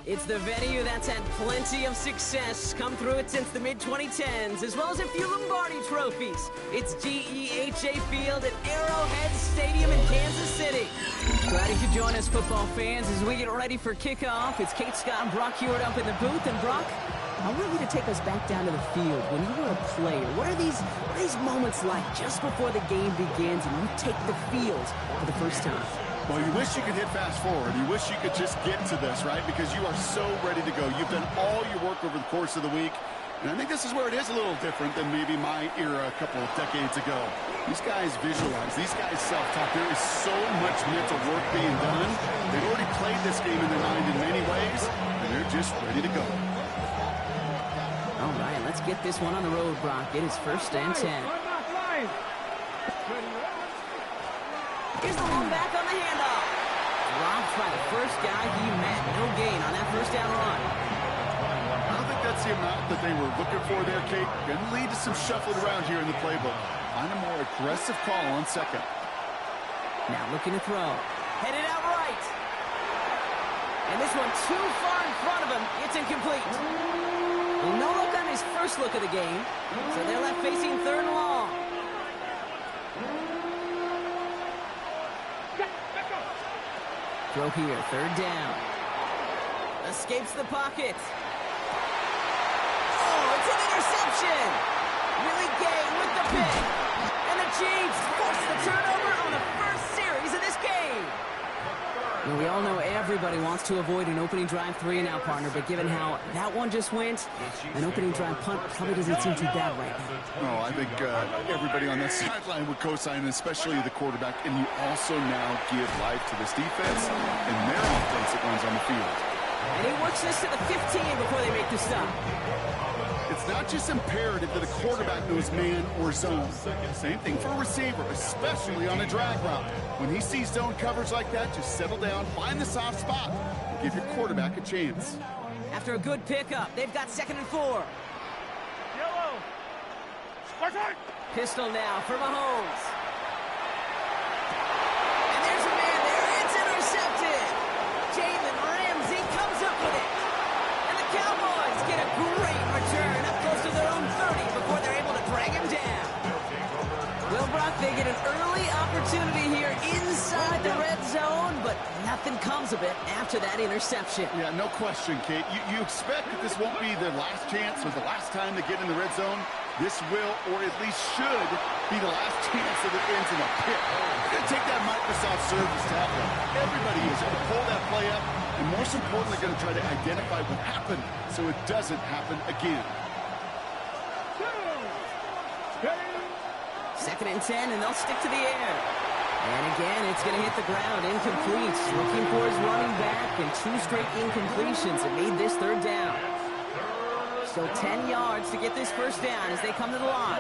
It's the venue that's had plenty of success, come through it since the mid-2010s, as well as a few Lombardi trophies. It's GEHA Field at Arrowhead Stadium in Kansas City. Glad you could join us, football fans, as we get ready for kickoff. It's Kate Scott and Brock Hewitt up in the booth. And Brock, I want you to take us back down to the field. When you were a player, what are these moments like just before the game begins and you take the field for the first time? Well, you wish you could hit fast forward. You wish you could just get to this, right? Because you are so ready to go. You've done all your work over the course of the week. And I think this is where it is a little different than maybe my era a couple of decades ago. These guys visualize. These guys self-talk. There is so much mental work being done. They've already played this game in their mind in many ways, and they're just ready to go. All right, let's get this one on the road, Brock. It is 1st and 10. Here's the one back on the handoff. Dropped by the first guy he met. No gain on that first down run. I don't think that's the amount that they were looking for there, Kate. Going to lead to some shuffling around here in the playbook. Find a more aggressive call on second. Now looking to throw. Headed out right. And this one too far in front of him. It's incomplete. Well, no look on his first look of the game. So they're left facing 3rd and long. Throw here, 3rd down. Escapes the pocket. Oh, it's an interception. Willie Gay with the pick. And the Chiefs force the turnover on the first series of this game. Well, we all know everybody wants to avoid an opening drive 3-and-out, partner, but given how that one just went, an opening drive punt probably doesn't seem too bad right now. No, I think everybody on that sideline would co-sign, especially the quarterback, and you also now give life to this defense and their offense that runs on the field. And he works this to the 15 before they make the stop. It's not just imperative that a quarterback knows man or zone. Same thing for a receiver, especially on a drag route. When he sees zone coverage like that, just settle down, find the soft spot, and give your quarterback a chance. After a good pickup, they've got 2nd and 4. Yellow. Pistol now for Mahomes. And there's a man there. It's intercepted. Jalen Ramsey comes up with it. And the Cowboys get a great return up close to their own 30 before they're able to drag him down. Well, Brock, they get an early opportunity here inside the red zone, but nothing comes of it after that interception. Yeah, no question, Kate. You expect that this won't be their last chance or the last time they get in the red zone. This will, or at least should, be the last chance that it ends in a pick. They're going to take that Microsoft Surface tablet. Everybody is going to pull that play up, and most importantly, going to try to identify what happened so it doesn't happen again. 2nd and 10, and they'll stick to the air. And again, it's going to hit the ground. Incomplete. Looking for his running back, and 2 straight incompletions that made this 3rd down. Still 10 yards to get this 1st down as they come to the line.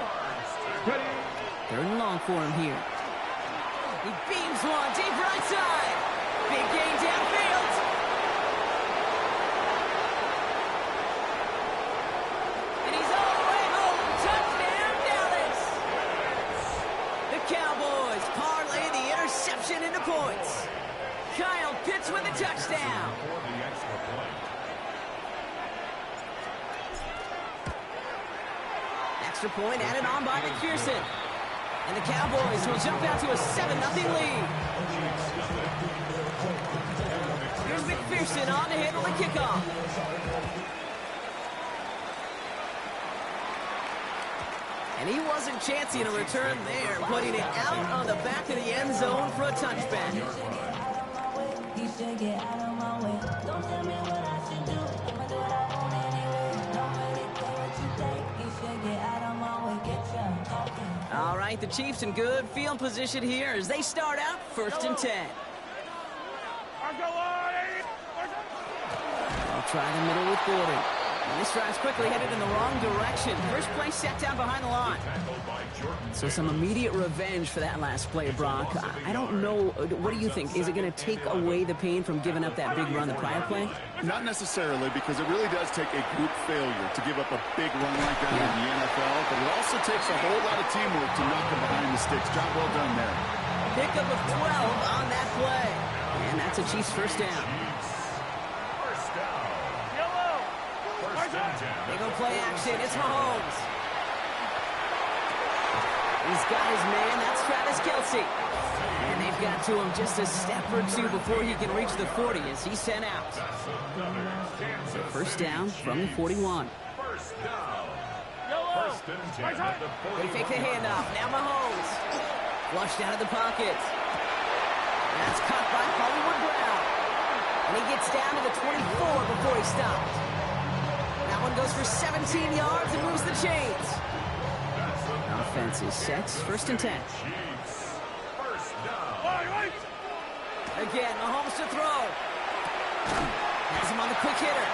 3rd and long for him here. He beams one deep right side. Big gain downfield. And he's all the way home. Touchdown, Dallas. The Cowboys parlay the interception into points. Kyle Pitts with a touchdown. Extra point added on by McPherson. And the Cowboys will jump out to a 7-0 lead. Here's McPherson on to handle the kickoff. And he wasn't chancing a return there, putting it out on the back of the end zone for a touchback. He should get out of my way. Don't tell me what I should do. I'ma do what I want anyway. Don't really care what you think. You should get out of my way. Get your talking. All right, the Chiefs in good field position here as they start out 1st and 10. They'll try the middle with Gordon. And this drive's quickly headed in the wrong direction. First play set down behind the line. So some immediate revenge for that last play, Brock. I don't know. What do you think? Is it going to take away the pain from giving up that big run the prior play? Not necessarily, because it really does take a group failure to give up a big run like that in the NFL, but it also takes a whole lot of teamwork to knock him behind the sticks. Job well done there. Pickup of 12 on that play. And that's a Chiefs 1st down. They go play action. It's Mahomes. He's got his man. That's Travis Kelce. And they've got to him just a step or two before he can reach the 40 as he's sent out. First down from the 41. They fake the handoff. Now Mahomes. Flushed out of the pocket. That's caught by Hollywood Brown. And he gets down to the 24 before he stopped. That one goes for 17 yards and moves the chains. Offense is set. First and 10. Again, Mahomes to throw. Has him on the quick hitter.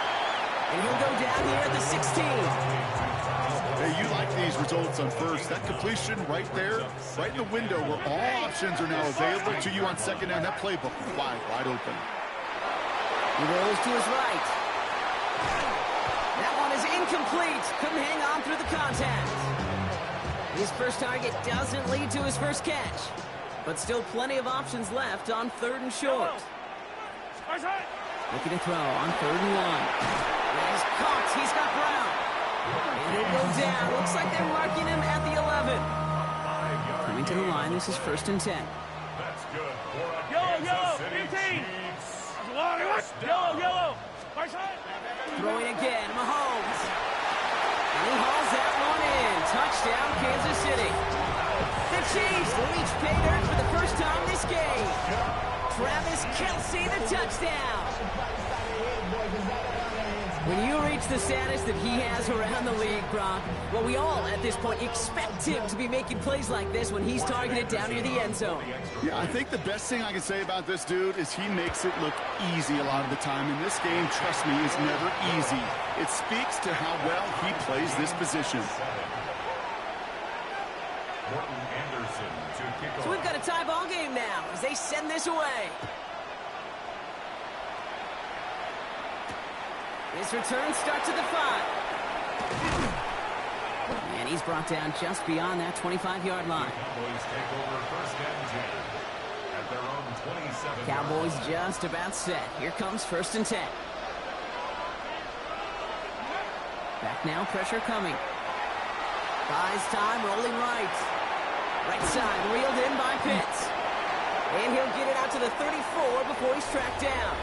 And he'll go down here at the 16. Hey, you like these results on first. That completion right there, right in the window where all options are now available to you on second down. That playbook is wide open. He rolls to his right. That one is incomplete. Couldn't hang on through the contact. His first target doesn't lead to his first catch. But still plenty of options left on third and short. Looking to throw on third and 1. He's caught. He's got Brown. And he'll go down. Looks like they're marking him at the 11. Coming to the line, this is first and 10. That's good. Yellow, 15. Yellow. Throwing again, Mahomes. And he hauls that one in. Touchdown, Kansas City. The Chiefs reach pay dirt for the first time this game. Travis Kelce, the touchdown. When you reach the status that he has around the league, Brock, well, we all at this point expect him to be making plays like this when he's targeted down near the end zone. Yeah, I think the best thing I can say about this dude is he makes it look easy a lot of the time. And this game, trust me, is never easy. It speaks to how well he plays this position. So we've got a tie ball game now as they send this away. This return starts at the 5. And he's brought down just beyond that 25-yard line. Cowboys just about set. Here comes first and 10. Back now, pressure coming. Buys time, rolling right. Right side, reeled in by Pitts. And he'll get it out to the 34 before he's tracked down.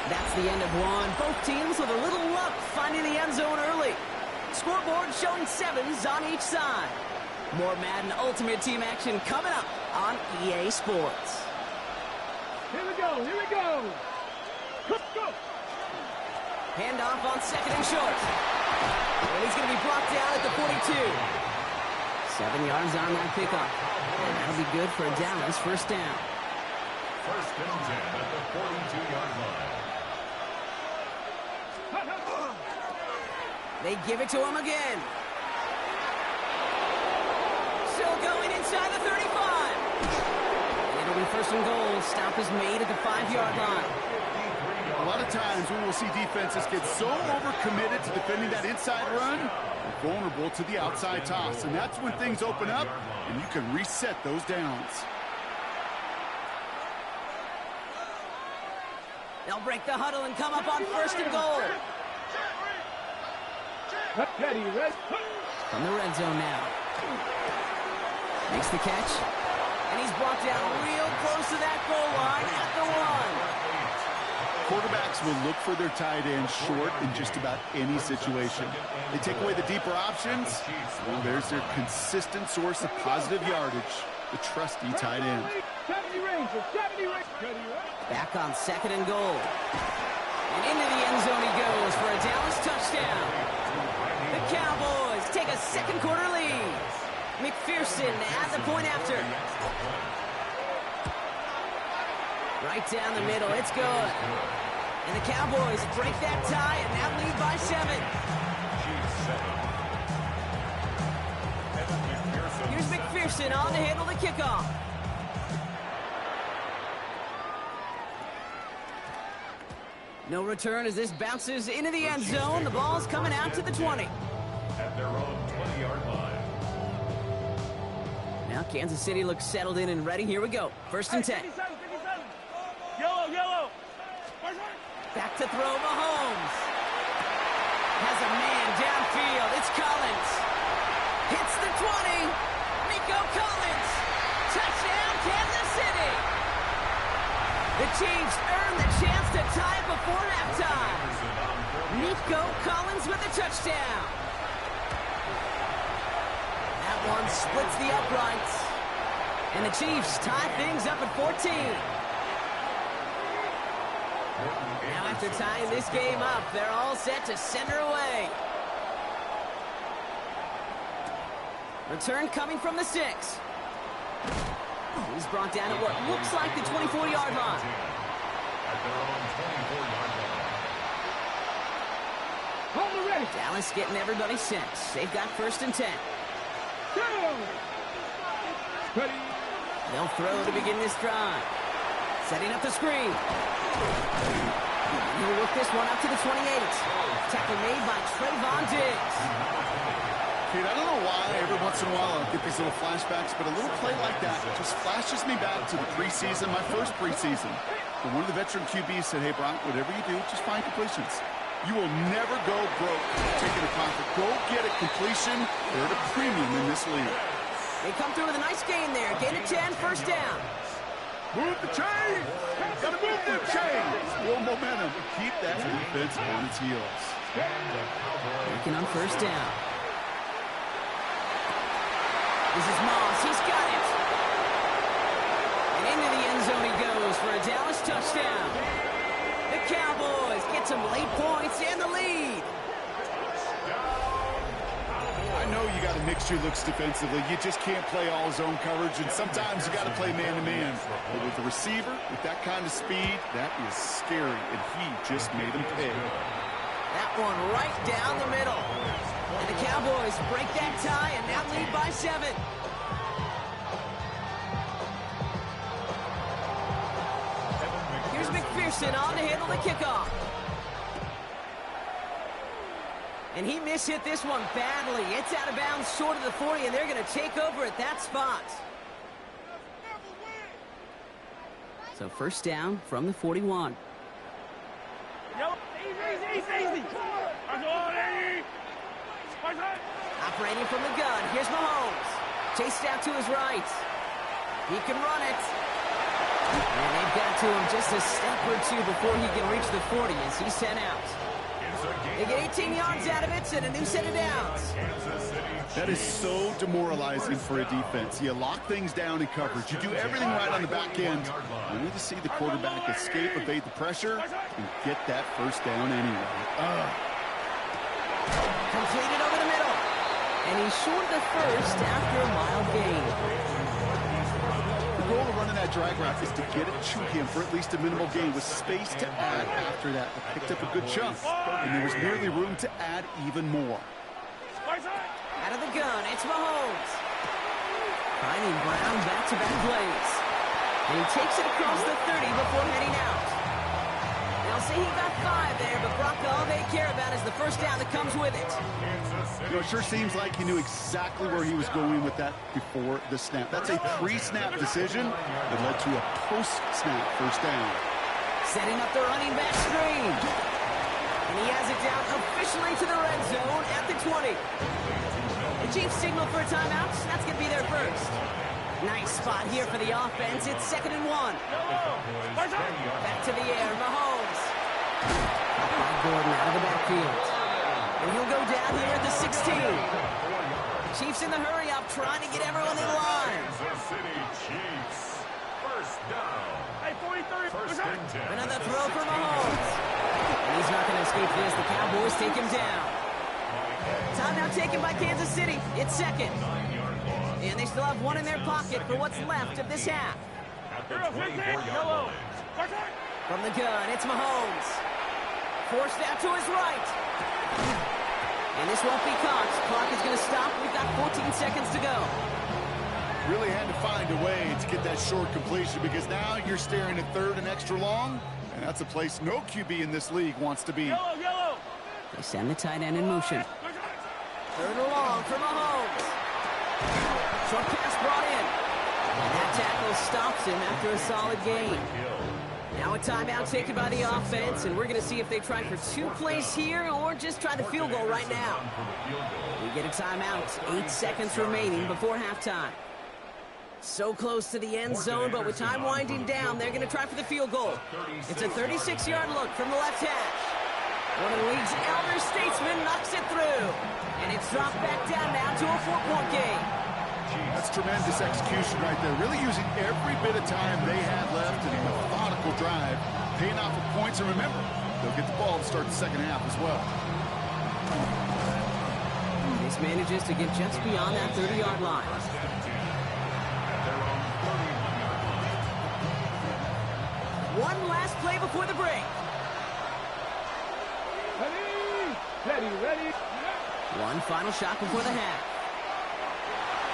That's the end of one. Both teams with a little luck finding the end zone early. Scoreboard showing 7s on each side. More Madden Ultimate Team action coming up on EA Sports. Here we go. Go. Handoff on second and short. And he's going to be brought down at the 42. 7 yards on that pickup. And that'll be good for Dallas first down. First and 10 at the 42-yard line. They give it to him again. Still going inside the 35. And it'll be first and goal. Stop is made at the 5-yard line. A lot of times we will see defenses get so overcommitted to defending that inside run, they're vulnerable to the outside toss. And that's when things open up, and you can reset those downs. They'll break the huddle and come up on first and goal. From the red zone now. Makes the catch. And he's brought down real close to that goal line at the 1. Quarterbacks will look for their tight end short in just about any situation. They take away the deeper options. Well, there's their consistent source of positive yardage, the trusty tight end. Back on second and goal. And into the end zone he goes for a Dallas touchdown. The Cowboys take a second quarter lead. McPherson at the point after. Right down the middle, it's good. And the Cowboys break that tie and now lead by 7. Here's McPherson on to handle the kickoff. No return as this bounces into the end zone. The ball's coming out to the 20. At their own 20-yard line. Now Kansas City looks settled in and ready. Here we go. First and 10. 57. Yellow. Back to throw Mahomes. Has a man downfield. It's Collins. Hits the 20. Nico Collins. Touchdown, Kansas City. The Chiefs earn the chance to tie it before halftime. Nico Collins with a touchdown. That one splits the uprights. And the Chiefs tie things up at 14. Now after tying this game up, they're all set to send her away. Return coming from the 6. He's brought down at what looks like the 24-yard line. At their own 24-yard line. Hold ready. Dallas getting everybody set. They've got 1st and 10. Go. Ready. They'll throw to begin this drive. Setting up the screen. He'll work this one up to the 28. Tackle made by Trayvon Diggs. Kid, I don't know why every once in a while I'll get these little flashbacks, but a little play like that just flashes me back to the preseason, my first preseason. But one of the veteran QBs said, hey, Brock, whatever you do, just find completions. You will never go broke taking a profit. Go get a completion. They're at a premium in this league. They come through with a nice gain there. Gain of 10, 1st down. Move the chain! Gotta move them chains! Build momentum. Keep that defense on its heels. Working on 1st down. This is Moss. He's got it. And into the end zone he goes for a Dallas touchdown. The Cowboys get some late points and the lead. I know you got to mix your looks defensively. You just can't play all zone coverage, and sometimes you got to play man-to-man. But with the receiver, with that kind of speed, that is scary, and he just made him pay. That one right down the middle. And the Cowboys break that tie and now lead by 7. Here's McPherson on to handle the kickoff. And he mishit this one badly. It's out of bounds short of the 40, and they're going to take over at that spot. So 1st down from the 41. Easy. Operating from the gun, here's Mahomes. Chased out to his right. He can run it. And they've got to him just a step or two before he can reach the 40 as he's sent out. They get 18 yards out of it and a new set of downs. That is so demoralizing for a defense. You lock things down in coverage. You do everything right on the back end. Only to see the quarterback escape, evade the pressure, and get that 1st down anyway. Completed over the middle. And he's short of the 1st after a mild gain. The goal of running that drag route is to get it to him for at least a minimal gain with space to add after that. They picked up a good chunk, and there was nearly room to add even more. Out of the gun, it's Mahomes. Finding Brown back-to-back plays. And he takes it across the 30 before heading out. They'll say he got 5 there, but Brock, all they care about is the 1st down that comes with it. You know, it sure seems like he knew exactly where he was going with that before the snap. That's a pre-snap decision that led to a post-snap 1st down. Setting up the running back screen. And he has it down officially to the red zone at the 20. The Chiefs signal for a timeout. That's going to be their 1st. Nice spot here for the offense. It's 2nd and 1. Back to the air, Mahomes. Gordon out of the backfield. And he'll go down here at the 16. Chiefs in the hurry up, trying to get everyone in line. Kansas City Chiefs. 1st down. Hey, 43. 1st and 10. Another throw for Mahomes. And he's not going to escape this. The Cowboys take him down. Timeout taken by Kansas City. It's 2nd. And they still have one in their pocket for what's left of this half. At the 24-yard line. From the gun, it's Mahomes. Forced out to his right. And this won't be caught. Clock is going to stop. We've got 14 seconds to go. Really had to find a way to get that short completion because now you're staring at 3rd and extra long, and that's a place no QB in this league wants to be. Yellow. They send the tight end in motion. 3rd and long for Mahomes. Short pass brought in. And that tackle stops him after a solid gain. Now a timeout taken by the offense, and we're going to see if they try for 2 plays here or just try the field goal right now. We get a timeout, 8 seconds remaining before halftime. So close to the end zone, but with time winding down, they're going to try for the field goal. It's a 36-yard look from the left hash. One of the league's elder statesmen knocks it through, and it's dropped back down now to a 4-point game. That's tremendous execution right there. Really using every bit of time they had left in a methodical drive, paying off with points. And remember, they'll get the ball to start the second half as well. This manages to get just beyond that 30-yard line. One last play before the break. Ready. One final shot before the half.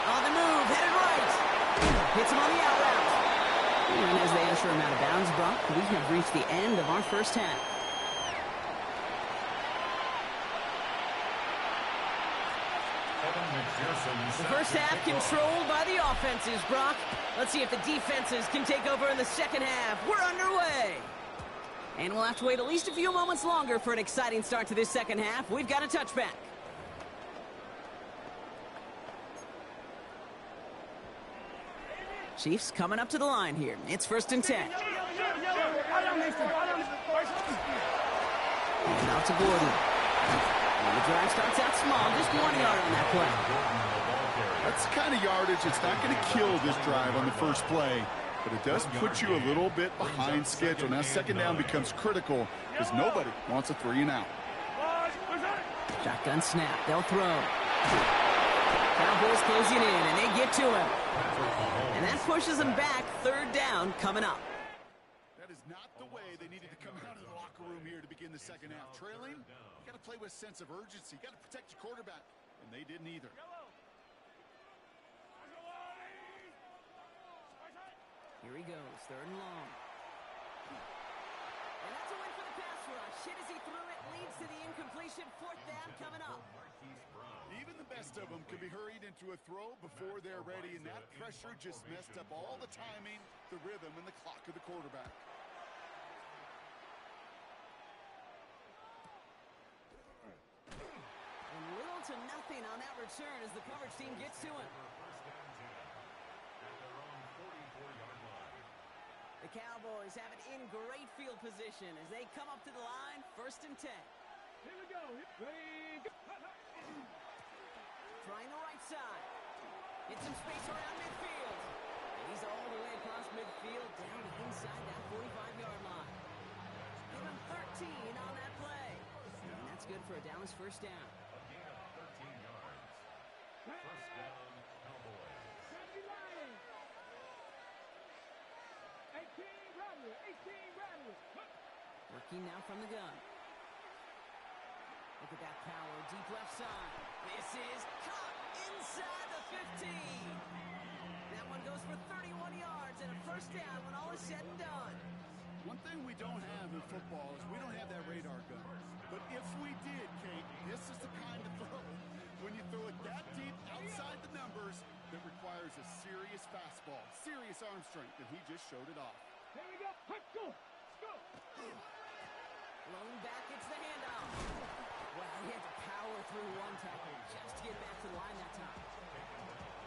On the move, headed right. Hits him on the out route. And as they usher him out of bounds, Brock, we have reached the end of our first half. The first half controlled by the offenses, Brock. Let's see if the defenses can take over in the second half. We're underway. And we'll have to wait at least a few moments longer for an exciting start to this second half. We've got a touchback. Chiefs coming up to the line here. It's 1st and 10. And out to Gordon. And the drive starts out small, just 1 yard on that play. That's the kind of yardage. It's not going to kill this drive on the first play, but it does put you a little bit behind schedule. Now second down becomes critical because nobody wants a 3 and out. Shotgun snap. They'll throw. Cowboys closing in, and they get to him. And that pushes them back. 3rd down coming up. That is not the way they needed to come out of the locker room here to begin the second half. Trailing, you got to play with a sense of urgency. You got to protect your quarterback, and they didn't either. Here he goes, 3rd and long. And that's a win for the pass rush. Hit as he threw it, leads to the incompletion. 4th down coming up. Even the best of them can be hurried into a throw before they're ready, and that pressure just messed up all the timing, the rhythm, and the clock of the quarterback. And little to nothing on that return as the coverage team gets to him. The Cowboys have it in great field position as they come up to the line, 1st and 10. Here we go. Ready, go. Trying the right side. Hits some space around midfield. And he's all the way across midfield down to inside that 45-yard line. Give him 13 on that play. And that's good for a Dallas 1st down. A gain of 13 yards. 1st down, Cowboys. 18 Rattler. Working now from the gun. Look at that power, deep left side. This is caught inside the 15. That one goes for 31 yards and a 1st down when all is said and done. One thing we don't have in football is we don't have that radar gun. But if we did, Kate, this is the kind of throw, when you throw it that deep outside the numbers, that requires a serious fastball, serious arm strength, and he just showed it off. Here we go. Go. Lone back gets the handoff. Well, he had to power through one tackle just to get back to the line that time.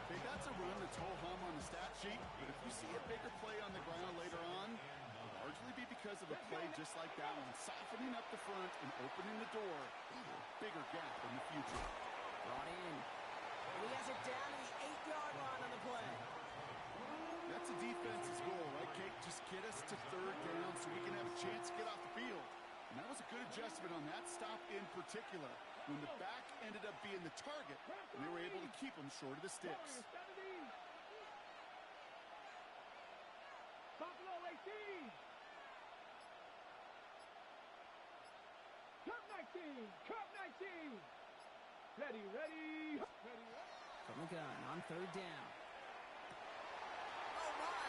Okay, that's a run that's ho-hum on the stat sheet, but if you see a bigger play on the ground later on, it'll largely be because of a play just like that one, softening up the front and opening the door to a bigger gap in the future. Brought in. And he has it down to the 8-yard line on the play. That's a defense's goal, right, Kate? Just get us to 3rd down so we can have a chance to get off the field. And that was a good adjustment on that stop in particular, when the back ended up being the target, and they were able to keep him short of the sticks. Buffalo 18. Cup 19. Ready. From the gun on 3rd down. Oh my,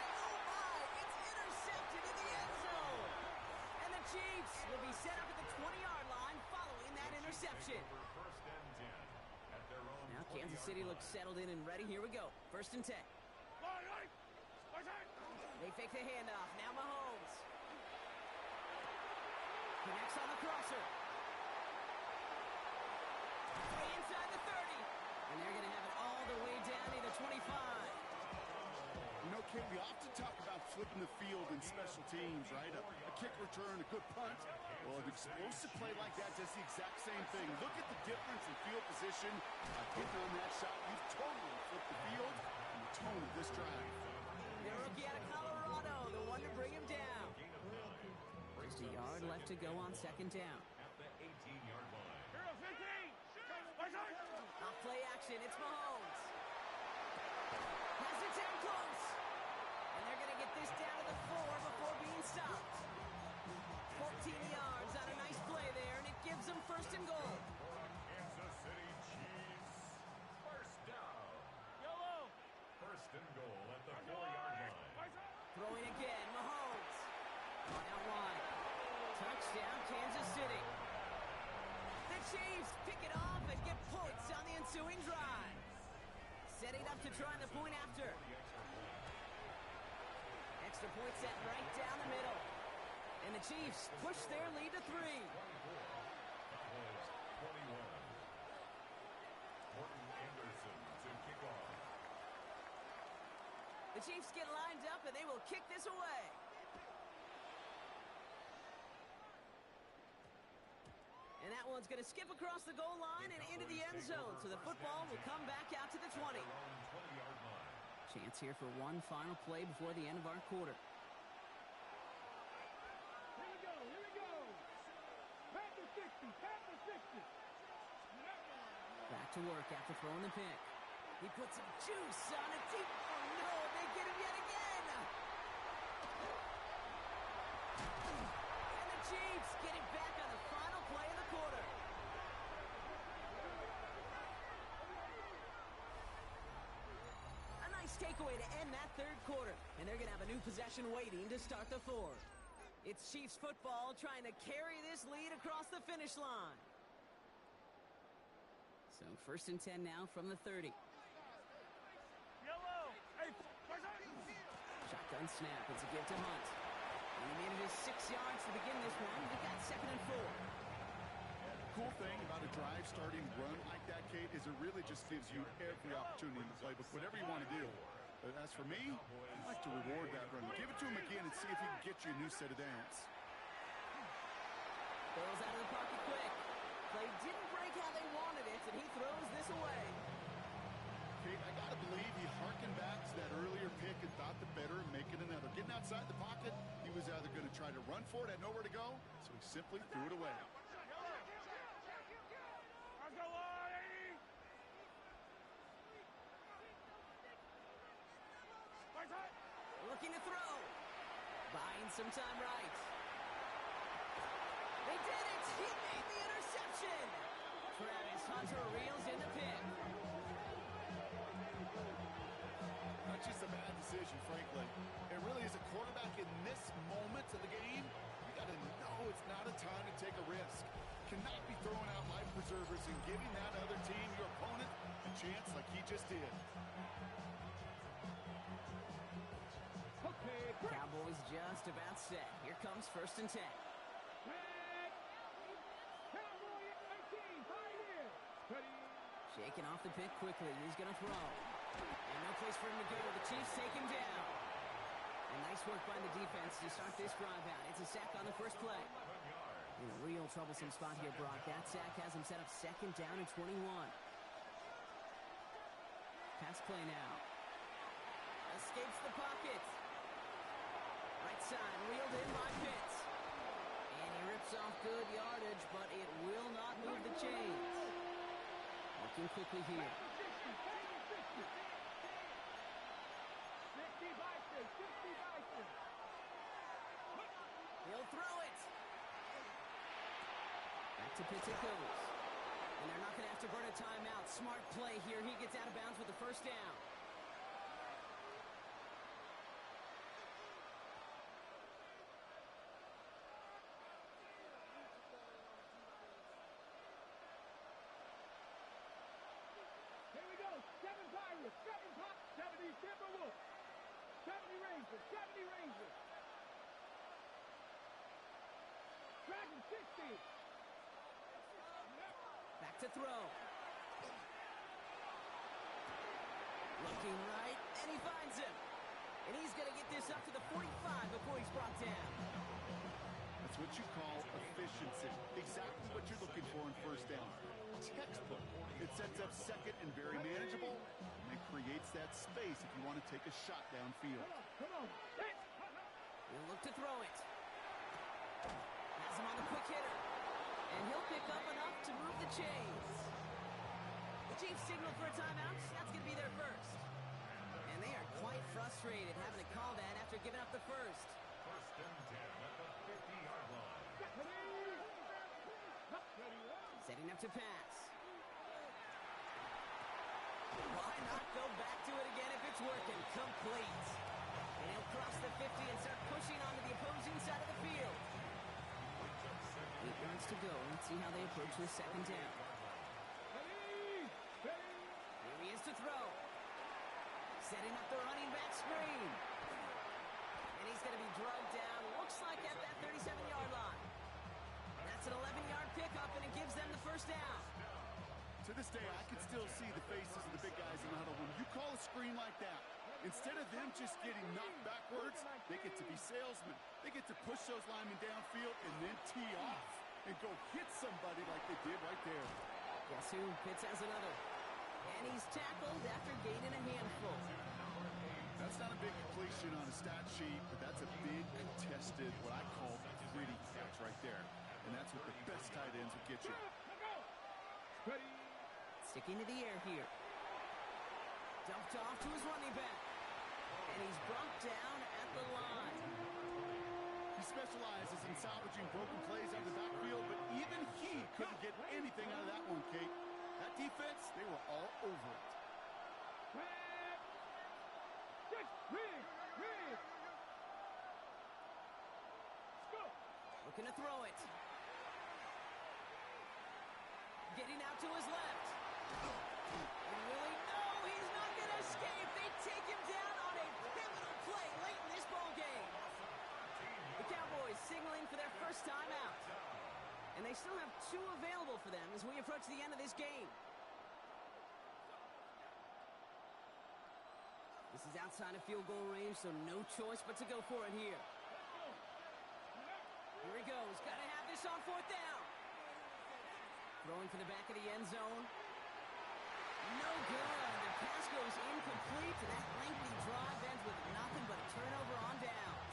it's intercepted in the end zone. And the Chiefs will be set up at the 20-yard line following that interception. Now Kansas City looks settled in and ready. Here we go. 1st and 10. They fake the handoff. Now Mahomes. Connects on the crosser. Play inside the 30. And they're going to have it all the way down to the 25. You know, Kate, we often talk about flipping the field in special teams, right? A kick return, a good punt. Well, an explosive play like that does the exact same thing. Look at the difference in field position. Hitting on that shot, you've totally flipped the field and the tone of this drive. The rookie out of Colorado, the one to bring him down. Just a yard left to go on second down. At the 18-yard line. Hero 15. Off play action, it's Mahomes. Has it down close. And they're going to get this down to the 4 before being stopped. 14 yards on a nice play there, and it gives them first and goal. Kansas City Chiefs. First down. Yellow. First and goal at the 4-yard line. Throwing again, Mahomes. On out wide. Touchdown, Kansas City. The Chiefs pick it off and get points on the ensuing drive. Setting up to try the point after. Extra point set right down the middle. And the Chiefs push their lead to 3. Cowboys 21. Morton Anderson to kick off. The Chiefs get lined up and they will kick this away. And that one's going to skip across the goal line and into the end zone. So the football will come back out to the 20. 20-yard line. Chance here for one final play before the end of our quarter. Here we go. Here we go. Pat the 60. Pat the 60. Back to work after throwing the pick. He puts some juice on it deep. Oh no, they get him yet again. And the Chiefs get it back on the final play of the quarter. A nice takeaway to end that third quarter. And they're going to have a new possession waiting to start the fourth. It's Chiefs football trying to carry this lead across the finish line. So first and 10 now from the 30. Yellow. Hey, Shotgun snap. It's a give to Hunt. And he made it his 6 yards to begin this one. We got second and 4. Cool thing about a drive starting run like that, Kate, is it really just gives you every opportunity in the playbook, whatever you want to do. But as for me, I like to reward that run. Give it to him again and see if he can get you a new set of downs. Goes out of the pocket quick. Play didn't break how they wanted it, and he throws this away. Kate, I got to believe he harkened back to that earlier pick and thought the better and make it another. Getting outside the pocket, he was either going to try to run for it, had nowhere to go, so he simply threw it away. Let's go, 80. Looking to throw. Buying some time right. They did it! He made the interception! Travis Hunter reels in the pick. Not just a bad decision, frankly. It really is a quarterback in this moment of the game. You got to know it's not a time to take a risk. Cannot be throwing out life preservers and giving that other team, your opponent, a chance like he just did. Okay, quick. Cowboys just about set. Here comes first and 10. Cowboy 18. High in. Ready. Shaking off the pick quickly. He's going to throw. And no place for him to go. The Chiefs take him down. And nice work by the defense to start this drive out. It's a sack on the first play. In a real troublesome spot here, Brock. That sack has him set up second down and 21. Pass play now. Escapes the pocket. Right side, reeled in by Pitts. And he rips off good yardage, but it will not move the chains. Working quickly here. 60 Bison. 60 Bison. He'll throw it. Back to Pitts it goes. And they're not going to have to burn a timeout. Smart play here. He gets out of bounds with the first down. Here we go. 7 Pirates. 70 Timberwolves. 70 Rangers. 70 Rangers. Dragon 60. Back to throw. Looking right, and he finds him. And he's going to get this up to the 45 before he's brought down. That's what you call efficiency. Exactly what you're looking for in first down. Textbook. It sets up second and very manageable, and it creates that space if you want to take a shot downfield. Come on. Hit. He'll look to throw it. Has him on the quick hitter. And he'll pick up enough to move the chains. The Chiefs signal for a timeout. That's going to be their first. And they are quite frustrated having to call that after giving up the first. First and 10 at the 50-yard line. Setting up to pass. Why not go back to it again if it's working? Complete. And he'll cross the 50 and start pushing onto the opposing side of the field. 8 yards to go. Let's see how they approach this second down. Here he is to throw. Setting up the running back screen. And he's going to be drugged down, looks like at that 37-yard line. That's an 11-yard pickup, and it gives them the first down. To this day, I can still see the faces of the big guys in the huddle. When you call a screen like that, instead of them just getting knocked backwards, they get to be salesmen. They get to push those linemen downfield and then tee off and go hit somebody like they did right there. Guess who? Pitts has another. And he's tackled after gaining a handful. That's not a big completion on a stat sheet, but that's a big contested, what I call gritty catch right there. And that's what the best tight ends will get you. Ready. Sticking to the air here. Dumped off to his running back. And he's brought down at the line. He specializes in salvaging broken plays out of the backfield, but even he couldn't get anything out of that one, Kate. That defense, they were all over it. Looking to throw it. Getting out to his left. And really, no, he's not going to escape. They take him down on a pivotal play late in this ball game. The Cowboys signaling for their first time out. And they still have 2 available for them as we approach the end of this game. This is outside of field goal range, so no choice but to go for it here. Here he goes. Got to have this on 4th down. Throwing for the back of the end zone. No good. The pass goes incomplete, and that lengthy drive ends with nothing but a turnover on downs.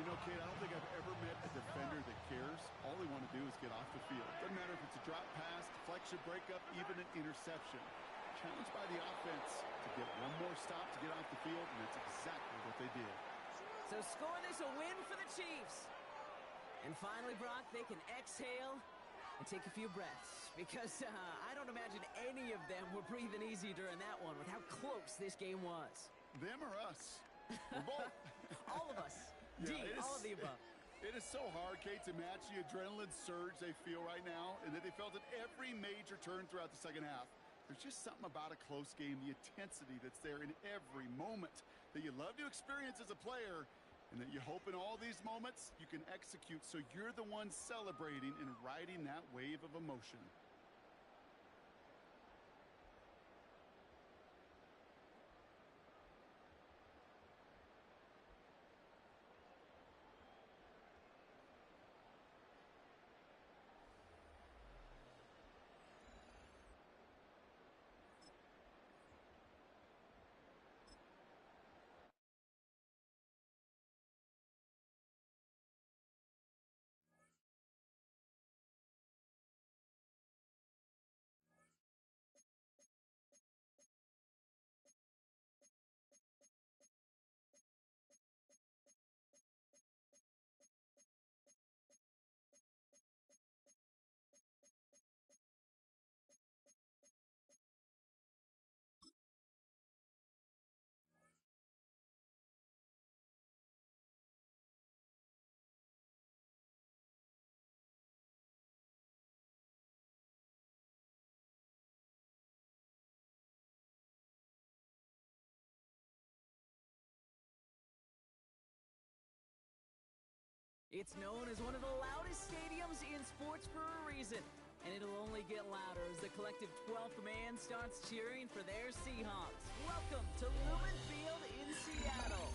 You know, Kate, I don't think I've ever met a defender that cares. All they want to do is get off the field. Doesn't matter if it's a drop pass, deflection, breakup, even an interception. Challenged by the offense to get one more stop to get off the field, and that's exactly what they did. So score this a win for the Chiefs. And finally, Brock, they can exhale and take a few breaths, because I don't imagine any of them were breathing easy during that one with how close this game was. Them or us? We're both. All of us. Yeah, all of the above. It is so hard, Kate, to match the adrenaline surge they feel right now, and that they felt at every major turn throughout the second half. There's just something about a close game, the intensity that's there in every moment that you love to experience as a player, and that you hope in all these moments you can execute so you're the one celebrating and riding that wave of emotion. It's known as one of the loudest stadiums in sports for a reason, and it'll only get louder as the collective 12th man starts cheering for their Seahawks. Welcome to Lumen Field in Seattle.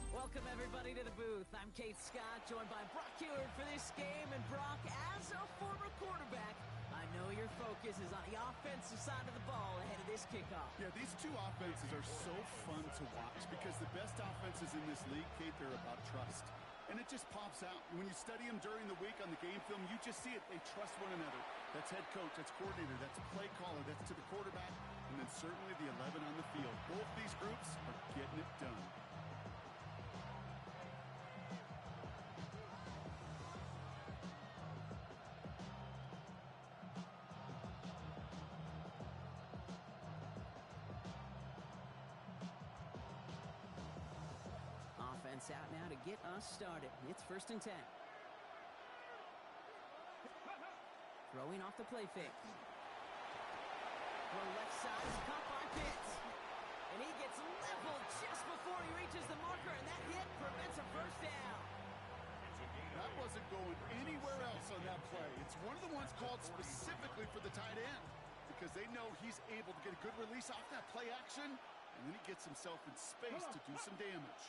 Welcome, everybody, to the booth. I'm Kate Scott, joined by Brock Heward for this game. And Brock, as a former quarterback, I know your focus is on the offensive side of the ball ahead of this kickoff. Yeah, these two offenses are so fun to watch because the best offenses in this league, Kate, they're about trust. And it just pops out. When you study them during the week on the game film, you just see it. They trust one another. That's head coach, that's coordinator, that's play caller, that's to the quarterback, and then certainly the 11 on the field. Both these groups are getting it done. Offense out now to get us started. It's 1st and 10. Throwing off the play fake. The left side is caught by Pitts. And he gets leveled just before he reaches the marker, and that hit prevents a first down. That wasn't going anywhere else on that play. It's one of the ones called specifically for the tight end because they know he's able to get a good release off that play action, and then he gets himself in space to do some damage.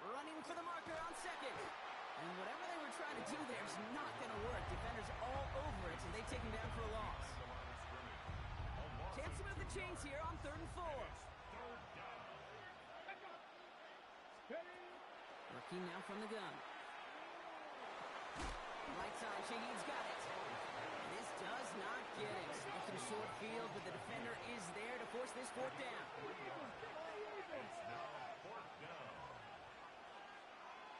Running for the marker on second. And whatever they were trying to do there is not going to work. Defenders all over it, and they take him down for a loss. Chance to move the chains here on 3rd and 4. Working now from the gun. Right side, Shaheed's got it. This does not get it. Looking short field, but the defender is there to force this 4th down. It's now 4th down.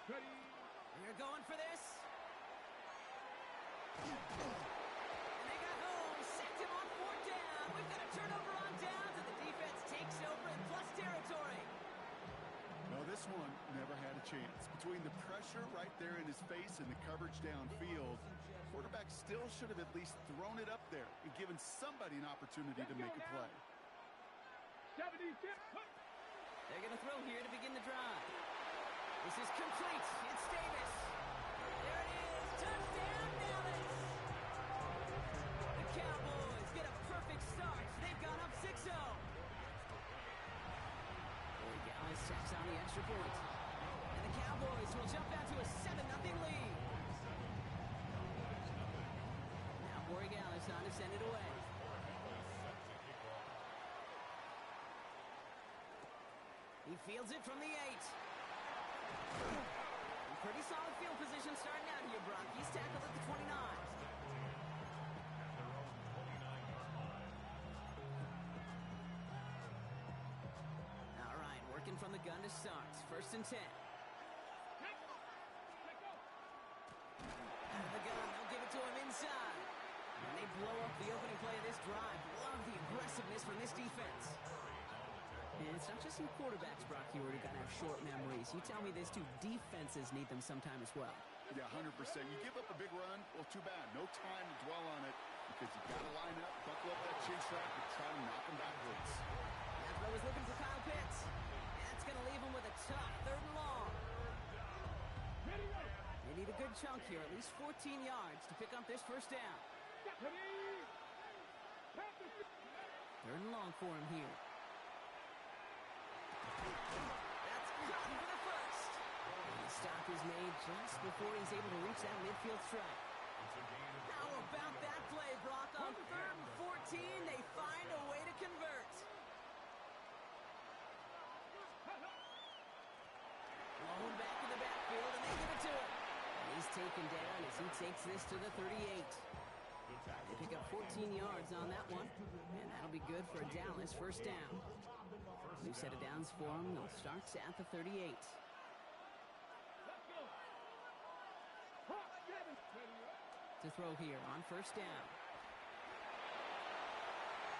They're going for this. And they got home. Sacked him on 4th down. We've got a turnover on downs, and the defense takes over in plus territory. No, this one never had a chance. Between the pressure right there in his face and the coverage downfield, quarterback still should have at least thrown it up there and given somebody an opportunity to make a play. They're going to throw here to begin the drive. This is complete. It's Davis. There it is. Touchdown, Dallas. The Cowboys get a perfect start. They've gone up 6-0. Dallas checks on the extra point. And the Cowboys will jump out to a 7-0 lead. Now Corey Gallis on to send it away. He fields it from the 8. Pretty solid field position starting out here, Brock. He's tackled at the 29. All right, working from the gun to start. 1st and 10. Out of the gun, they'll give it to him inside. And they blow up the opening play of this drive. Love the aggressiveness from this defense. And it's not just you quarterbacks, Brock, who got to have short memories. You tell me this too, defenses need them sometime as well. Yeah, 100%. You give up a big run, well, too bad. No time to dwell on it because you got to line up, buckle up that chin strap, and try to knock them backwards. That throw is looking for Kyle Pitts. That's going to leave him with a tough 3rd and long. They need a good chunk here, at least 14 yards to pick up this 1st down. 3rd and long for him here. That's caught for the 1st. And the stop is made just before he's able to reach that midfield strike. How about that play, Brock? On 3rd and 14, they find a way to convert. Blown back in the backfield, and they give it to him. And he's taken down as he takes this to the 38. They pick up 14 yards on that one, and that'll be good for a Dallas 1st down. New set of downs for him. They'll start at the 38. To throw here on 1st down.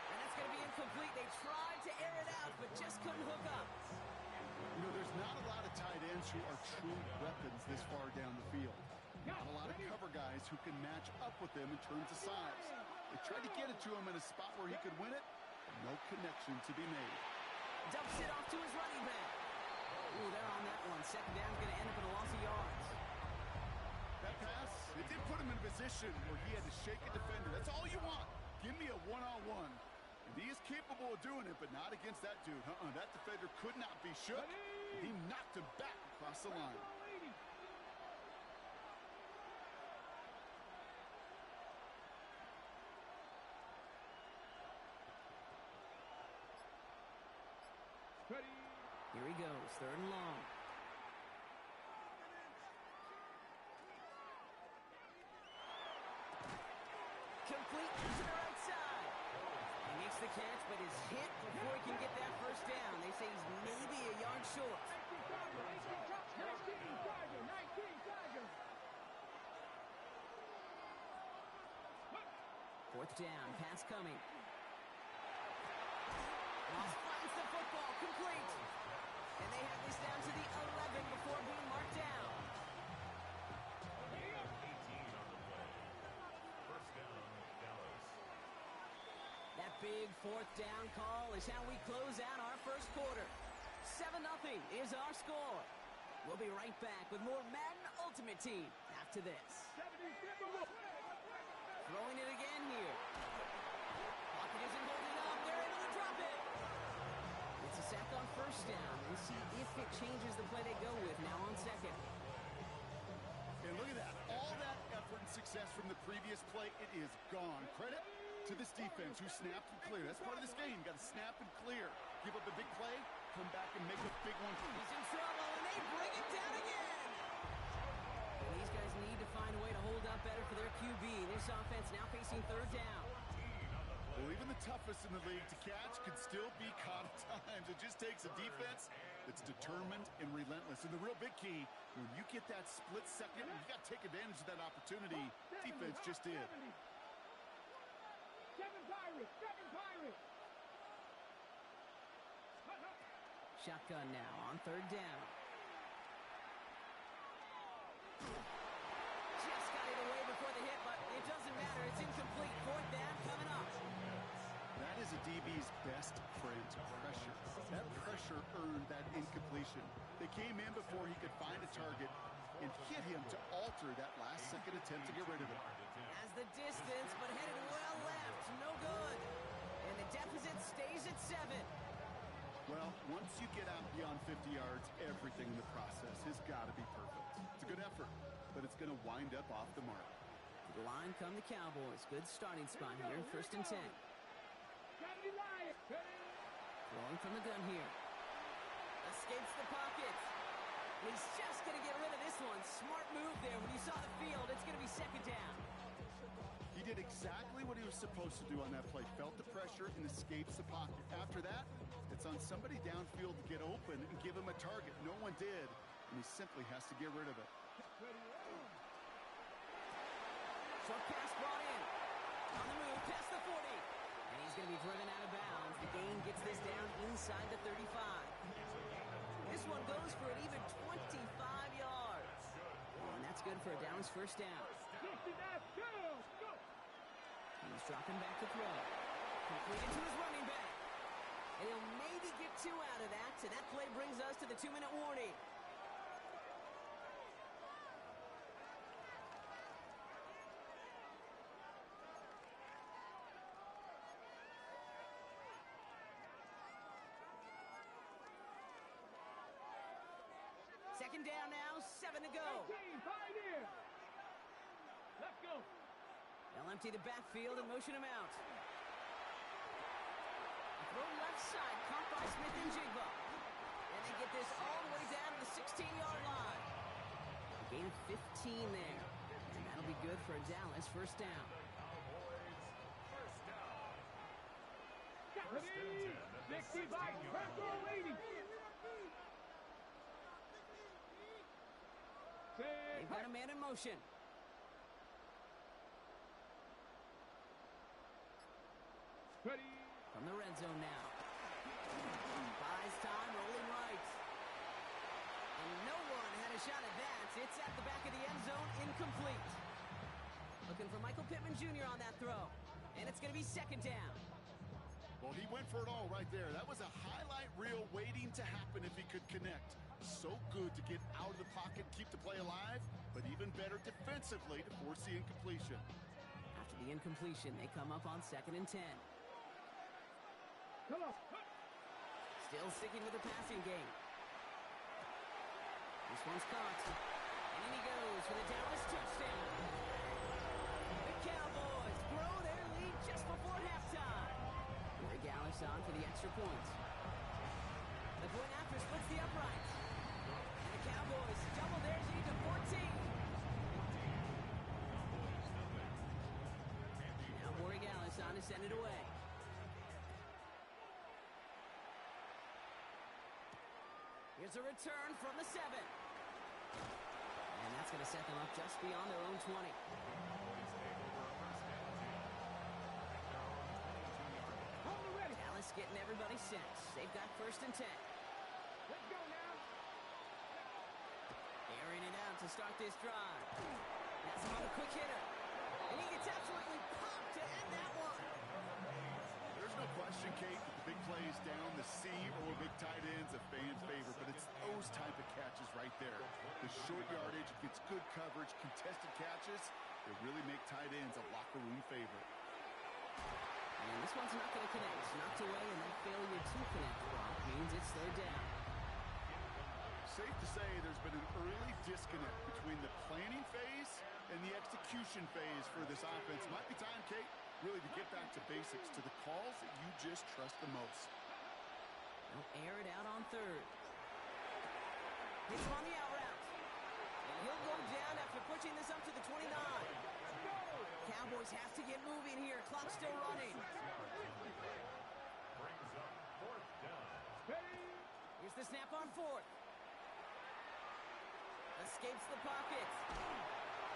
And that's going to be incomplete. They tried to air it out, but just couldn't hook up. You know, there's not a lot of tight ends who are true weapons this far down the field. Not a lot of cover guys who can match up with them in terms of size. They tried to get it to him in a spot where he could win it. No connection to be made. Dumps it off to his running back. Ooh, they're on that one. 2nd down's going to end up in a loss of yards. position where he had to shake a defender. That's all you want. Give me a one-on-one. And he is capable of doing it, but not against that dude. That defender could not be shook. He knocked him back across the line. Here he goes, 3rd and long. Complete to the right side. He makes the catch, but is hit before he can get that first down. They say he's maybe a yard short. 4th down, pass coming. Moss finds the football, complete. And they have this down to the 11 before being marked down. 18 on the play. First down, Dallas. That big 4th down call is how we close out our first quarter. 7-0 is our score. We'll be right back with more Madden Ultimate Team after this. Throwing it again here. Pocket isn't holding up. They're able to drop it. It's a sack on first down. We'll see if it changes the play they go with now on 2nd. And look at that. All that effort and success from the previous play, it is gone. Credit to this defense who snapped and cleared. That's part of this game. You got to snap and clear. Give up a big play, come back and make a big one. He's in trouble, and they bring it down again. And these guys need to find a way to hold up better for their QB. This offense now facing 3rd down. Well, even the toughest in the league to catch could still be caught at times. It just takes a defense that's determined and relentless. And the real big key, when you get that split second, you got to take advantage of that opportunity. Defense just did. 7 Pirates. Shotgun now on 3rd down. Just got it away before the hit, but it doesn't matter. It's incomplete. 4th down coming up. That is a DB's best friend, pressure. That pressure earned that incompletion. They came in before he could find a target and hit him to alter that last-second attempt to get rid of it. Has the distance, but headed well left. No good. And the deficit stays at 7. Well, once you get out beyond 50 yards, everything in the process has got to be perfect. It's a good effort, but it's going to wind up off the mark. To the line come the Cowboys. Good starting spot here, 1st and 10. Throwing from the gun here. Escapes the pocket. And he's just going to get rid of this one. Smart move there. When you saw the field, it's going to be 2nd down. He did exactly what he was supposed to do on that play. Felt the pressure and escapes the pocket. After that, it's on somebody downfield to get open and give him a target. No one did, and he simply has to get rid of it. Short pass brought in. On the move, past the 40. And he's going to be driven out of bounds. The gain gets this down inside the 35. This one goes for an even 25 yards. And that's good for a Dallas 1st down. He's dropping back to throw. Completed to his running back. And he'll maybe get 2 out of that. So that play brings us to the 2-minute warning. Second down now, 7 to go. Let's go. They'll empty the backfield and motion him out. Throw left side, caught by Smith and Jigba. And they get this all the way down to the 16-yard line. A gain of 15 there. And that'll be good for a Dallas 1st down. First and 10. 65, They've got a man in motion. Ready. From the red zone now. Buys time, rolling right. And no one had a shot at that. It's at the back of the end zone, incomplete. Looking for Michael Pittman Jr. on that throw. And it's going to be 2nd down. Well, he went for it all right there. That was a highlight reel waiting to happen if he could connect. So good to get out of the pocket and keep the play alive, but even better defensively to force the incompletion. After the incompletion, they come up on 2nd and 10. Come on. Still sticking with the passing game. This one's caught. And in he goes for the Dallas touchdown. The Cowboys grow their lead just before halftime. Corey Gallis on for the extra point. The point after splits the uprights. And the Cowboys double their lead to 14. Now Corey Gallis on to send it away. Here's a return from the 7. And that's going to set them up just beyond their own 20. Dallas getting everybody set. They've got 1st and 10. Let's go now. Airing it out to start this drive. That's him on a quick hitter. And he gets absolutely popped to end that one. There's no question, Kate, that the big plays down the seam or big tight ends a fan's favorite, but it's those type of catches right there. The short yardage, gets good coverage, contested catches, they really make tight ends a locker room favorite. And this one's not going to connect. Knocked away, and that failure to connect, Brock, means it's 3rd down. Safe to say there's been an early disconnect between the planning phase and the execution phase for this offense. Might be time, Kate, really to get back to basics, to the calls that you just trust the most. They'll air it out on 3rd. Hits him on the out route. And he'll go down after pushing this up to the 29. Cowboys have to get moving here. Clock still running. Brings up 4th down. Here's the snap on 4th. Escapes the pocket.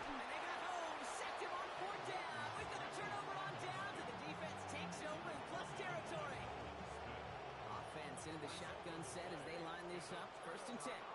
And they got home. Sacked him on 4th down. We've got a turnover on downs, and the defense takes over in plus territory. Offense into the shotgun set as they line this up. 1st and 10.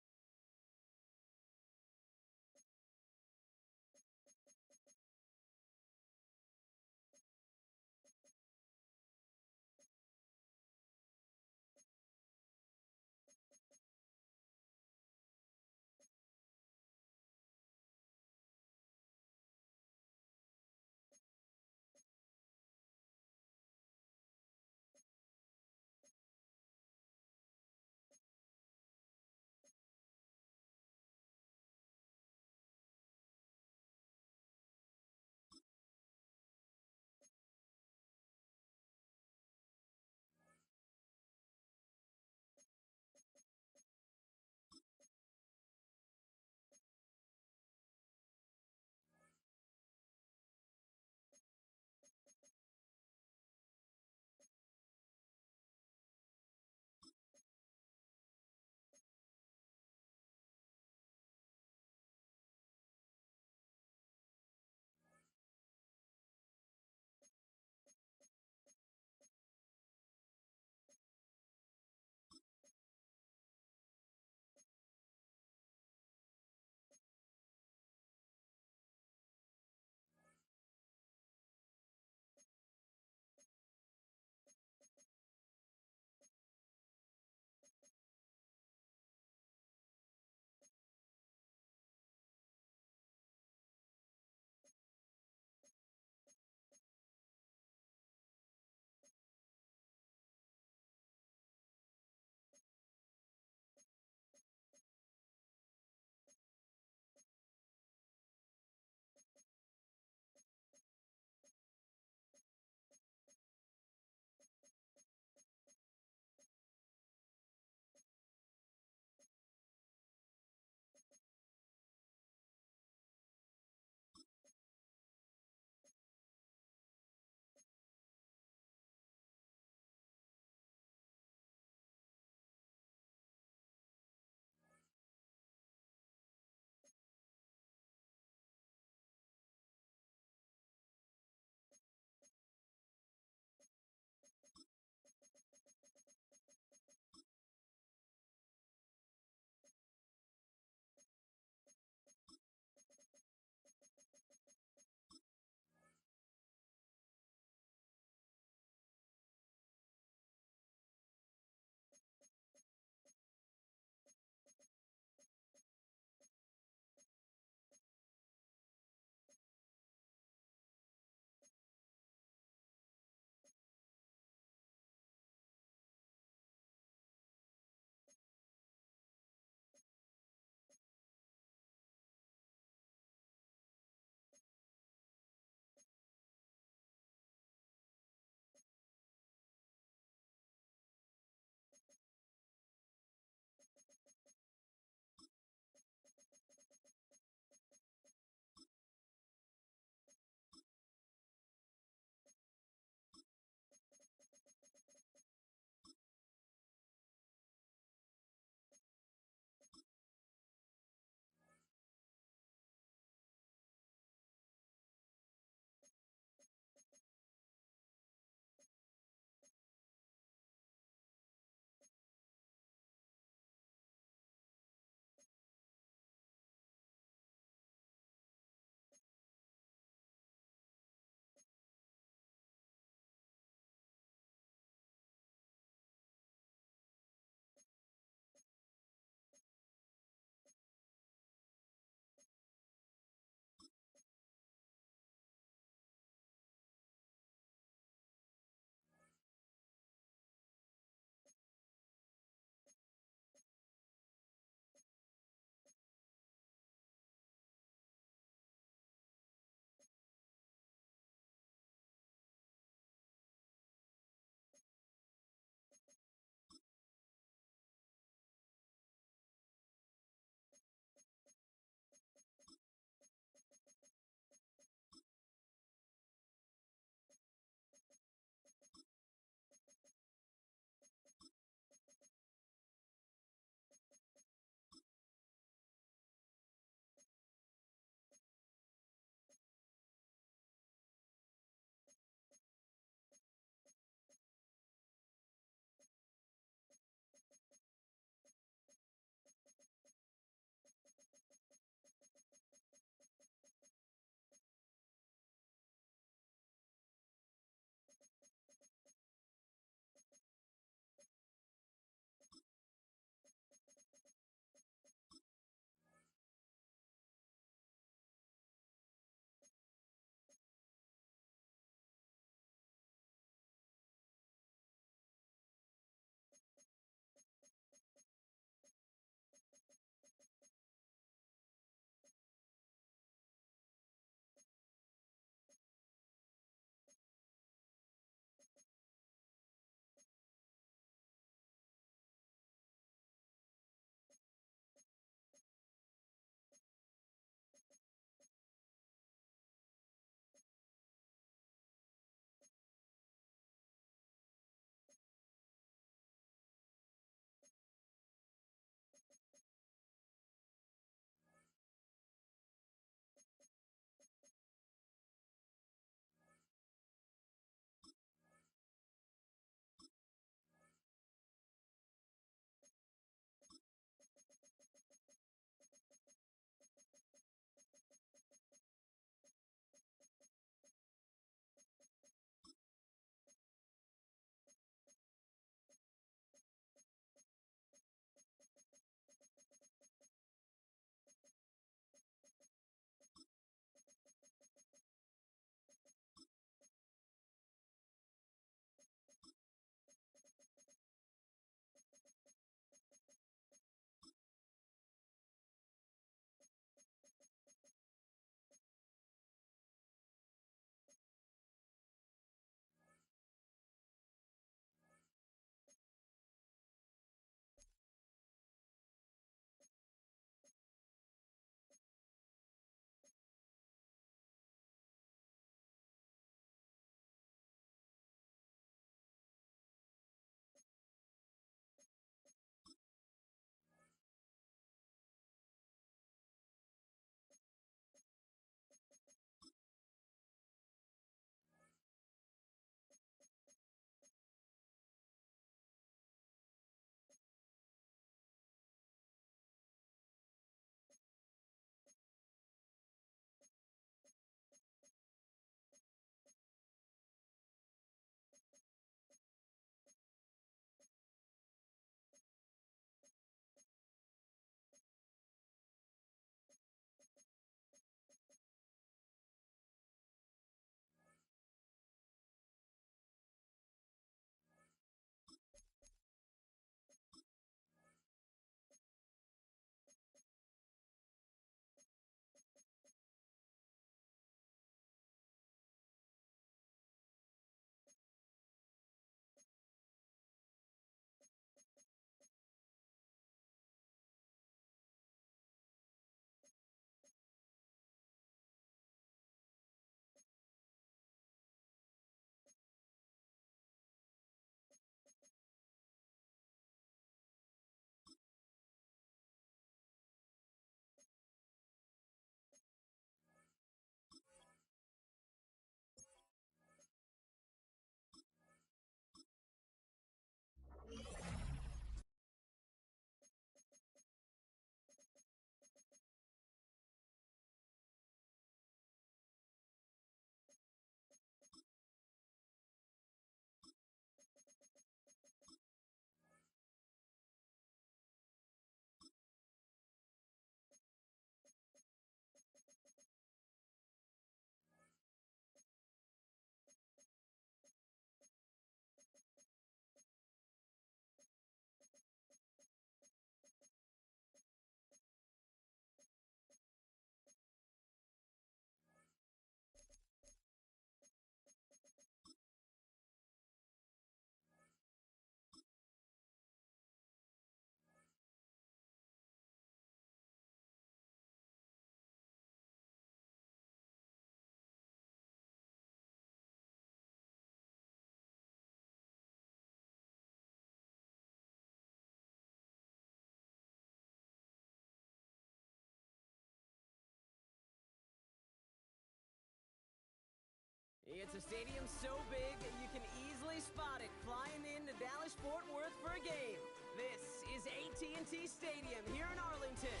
It's a stadium so big you can easily spot it flying into Dallas-Fort Worth for a game. This is AT&T Stadium here in Arlington.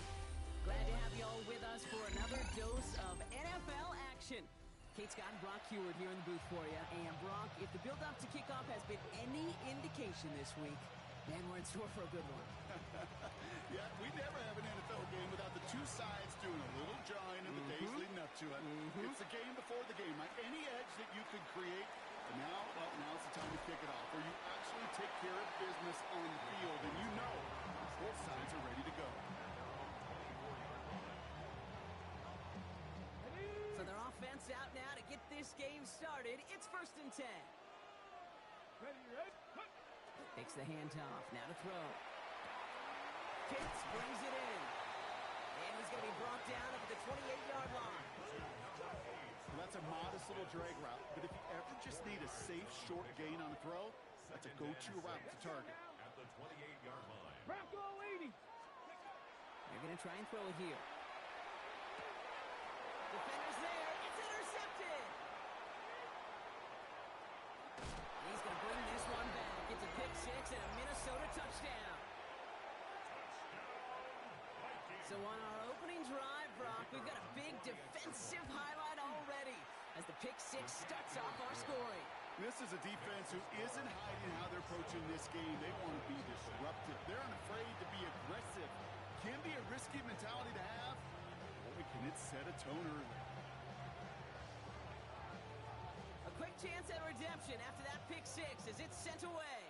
Glad to have you all with us for another dose of NFL action. Kate Scott and Brock Heward here in the booth for you. And Brock, if the build-up to kickoff has been any indication this week, man, we're in store for a good one. Yeah, we never have an NFL game without the two sides doing a little jawing in the days leading up to it. It's the game before the game, right? Any edge that you could create. And now, well, now's the time to kick it off, where you actually take care of business on the field, and you know both sides are ready to go. So their offense out now to get this game started. It's 1st and 10. Ready, ready, cut. Takes the handoff. Now to throw. Pitts brings it in. And he's going to be brought down up at the 28-yard line. Well, that's a modest little drag route, but if you ever just need a safe, short gain on a throw, that's a go-to route to target. At the 28-yard line. Bronco 80. They're going to try and throw it here. Defender's there. It's intercepted. He's going to bring this one back. It's a pick six and a Minnesota touchdown. So on our opening drive, Brock, we've got a big defensive highlight already as the pick six starts off our scoring. This is a defense who isn't hiding how they're approaching this game. They want to be disruptive. They're unafraid to be aggressive. Can be a risky mentality to have. Boy, can it set a tone early. A quick chance at redemption after that pick six as it's sent away.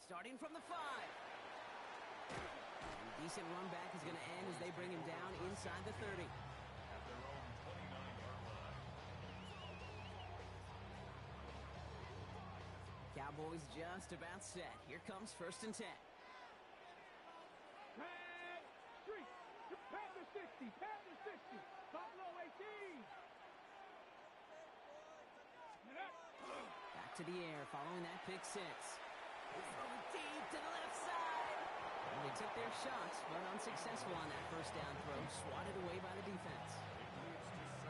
Starting from the 5. And a decent run back is going to end as they bring him down inside the 30. At their own 29-yard line. Cowboys just about set. Here comes 1st and 10. Tag, street. Panther 60, Panther 60. Buffalo 18. Back to the air following that pick six. Throw deep to the left side. Well, they took their shots, but unsuccessful on that first down throw. Swatted away by the defense.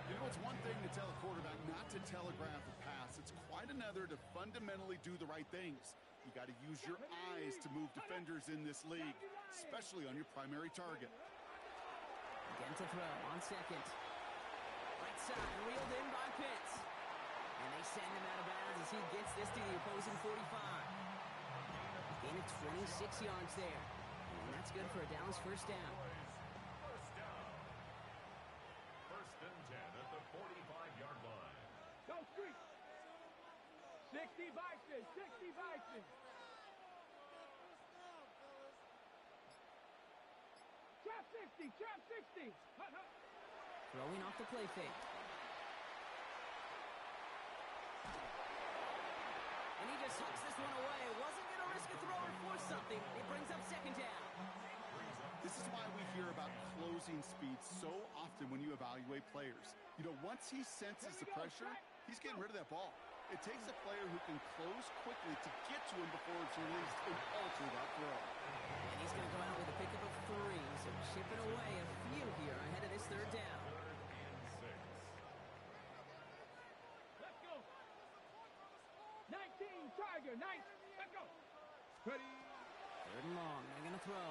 You know, it's one thing to tell a quarterback not to telegraph a pass. It's quite another to fundamentally do the right things. You got to use your eyes to move defenders in this league, especially on your primary target. Again to throw on second. Right side, reeled in by Pitts. And they send him out of bounds as he gets this to the opposing 45. Gain of 26 yards there. And that's good for a Dallas first down. First down. 1st and 10 at the 45-yard line. Go street. 60 Vikings, 60 Vikings. Trap 60, trap 60. Hut, hut. Throwing off the play fake. And he just hucks this one away. Wasn't going to risk a throw or force something. It brings up 2nd down. This is why we hear about closing speed so often when you evaluate players. You know, once he senses the pressure, he's getting rid of that ball. It takes a player who can close quickly to get to him before it's released and alter that throw. And he's going to go out with a pickup of 3. So chipping away a few here ahead of this 3rd down. 3rd and 6. Let's go. 19, Tiger, 9. Let's go. Ready. 3rd and long. They're going to throw.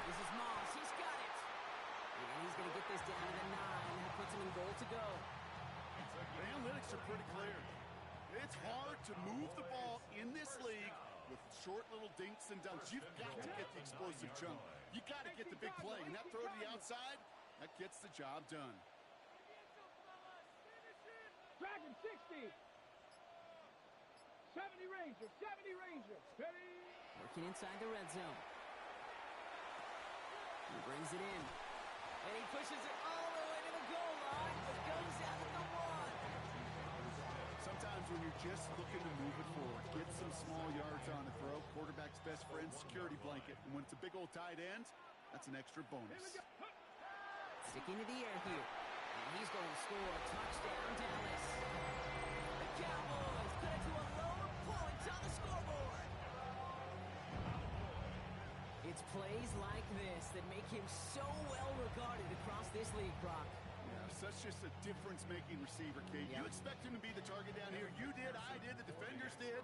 This is Moss. He's got it. And he's going to get this down to the 9. That puts him in goal to go. The analytics are pretty clear. It's hard to move the ball in this league with short little dinks and dunks. You've got to get the explosive chunk. You got to get the big play. And that throw to the outside, that gets the job done. Dragon 60. 70 Ranger, 70 Ranger. Ready. Working inside the red zone. He brings it in. And he pushes it all the way to the goal line, but goes out at the 1. Sometimes when you're just looking to move it forward, get some small yards on a throw, quarterback's best friend, security blanket. And when it's a big old tight end, that's an extra bonus. Sticking to the air here. And he's going to score a touchdown, Dallas. The Cowboys cut it to a lower point on the scoreboard. It's play plays like this that make him so well regarded across this league, Brock. Yeah, such just a difference-making receiver, Kate. Yep. You expect him to be the target down here. You did, I did, the defenders did.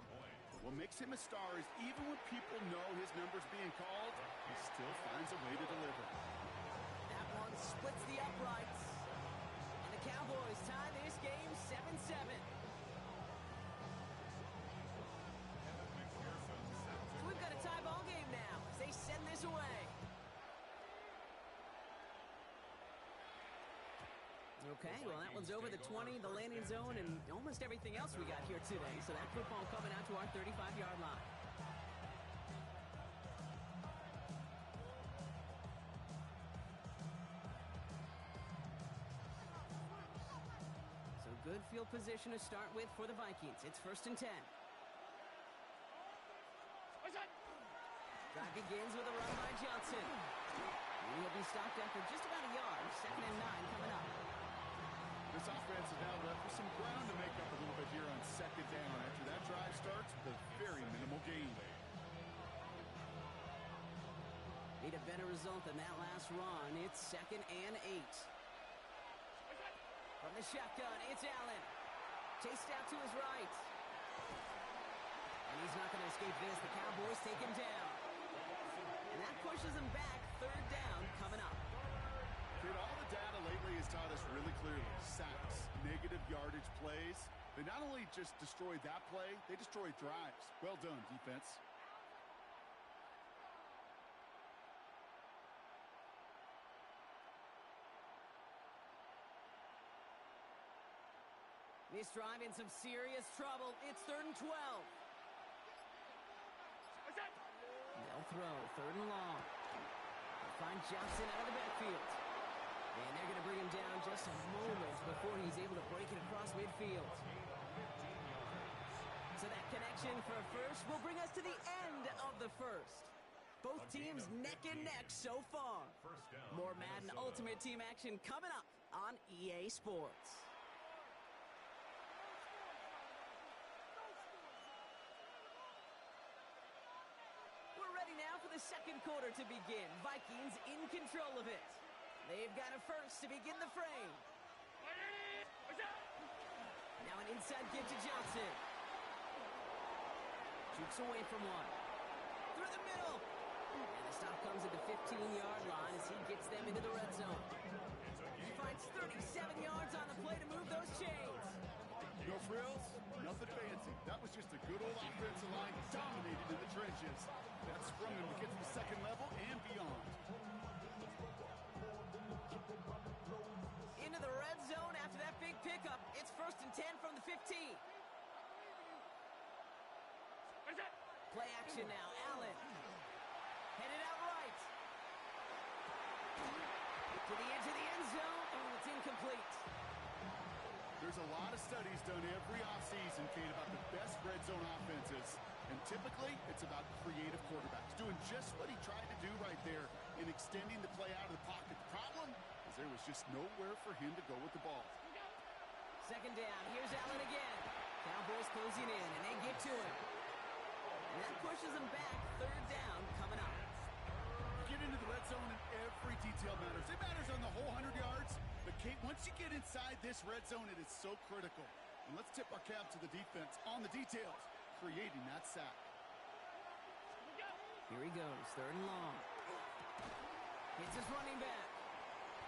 What makes him a star is even when people know his number's being called, he still finds a way to deliver. That one splits the uprights. And the Cowboys tie this game 7-7. So we've got a tie ball game now as they send this away. Okay, well, that one's over the 20, the landing zone, and almost everything else we got here today. So that football coming out to our 35-yard line. So good field position to start with for the Vikings. It's 1st and 10. Drive begins with a run by Johnson. And he'll be stopped after just about a yard. 2nd and 9 coming up. This offense is now left with some ground to make up a little bit here on 2nd down after that drive starts with a very minimal gain. Need a better result than that last run. It's 2nd and 8. From the shotgun, it's Allen. Chased out to his right. And he's not going to escape this. The Cowboys take him down. And that pushes him back. 3rd down coming up. Kid, all the data lately has taught us really clearly. Sacks, negative yardage plays. They not only just destroy that play, they destroy drives. Well done, defense. This drive in some serious trouble. It's 3rd and 12. They'll throw. 3rd and long. They'll find Johnson out of the backfield. And they're going to bring him down just a moment before he's able to break it across midfield. So that connection for a first will bring us to the end of the first. Both teams neck and neck so far. More Madden Ultimate Team action coming up on EA Sports. We're ready now for the 2nd quarter to begin. Vikings in control of it. They've got a first to begin the frame. Now an inside give to Johnson. Shoots away from one. Through the middle. And the stop comes at the 15-yard line as he gets them into the red zone. He finds 37 yards on the play to move those chains. No frills, nothing fancy. That was just a good old offensive line dominated in the trenches. That sprung him to get to the 2nd level and beyond. Into the red zone after that big pickup. It's 1st and 10 from the 15. Play action now. Allen. Headed out right. To the edge of the end zone. Oh, it's incomplete. There's a lot of studies done every offseason, Kate, about the best red zone offenses. And typically, it's about creative quarterbacks doing just what he tried to do right there in extending the play out of the pocket. The problem is there was just nowhere for him to go with the ball. 2nd down. Here's Allen again. Cowboys closing in, and they get to him. And that pushes them back. 3rd down coming up. Get into the red zone and every detail matters. It matters on the whole 100 yards. But, Kate, once you get inside this red zone, it is so critical. And let's tip our cap to the defense on the details, creating that sack. Here he goes. 3rd and long. Hits his running back.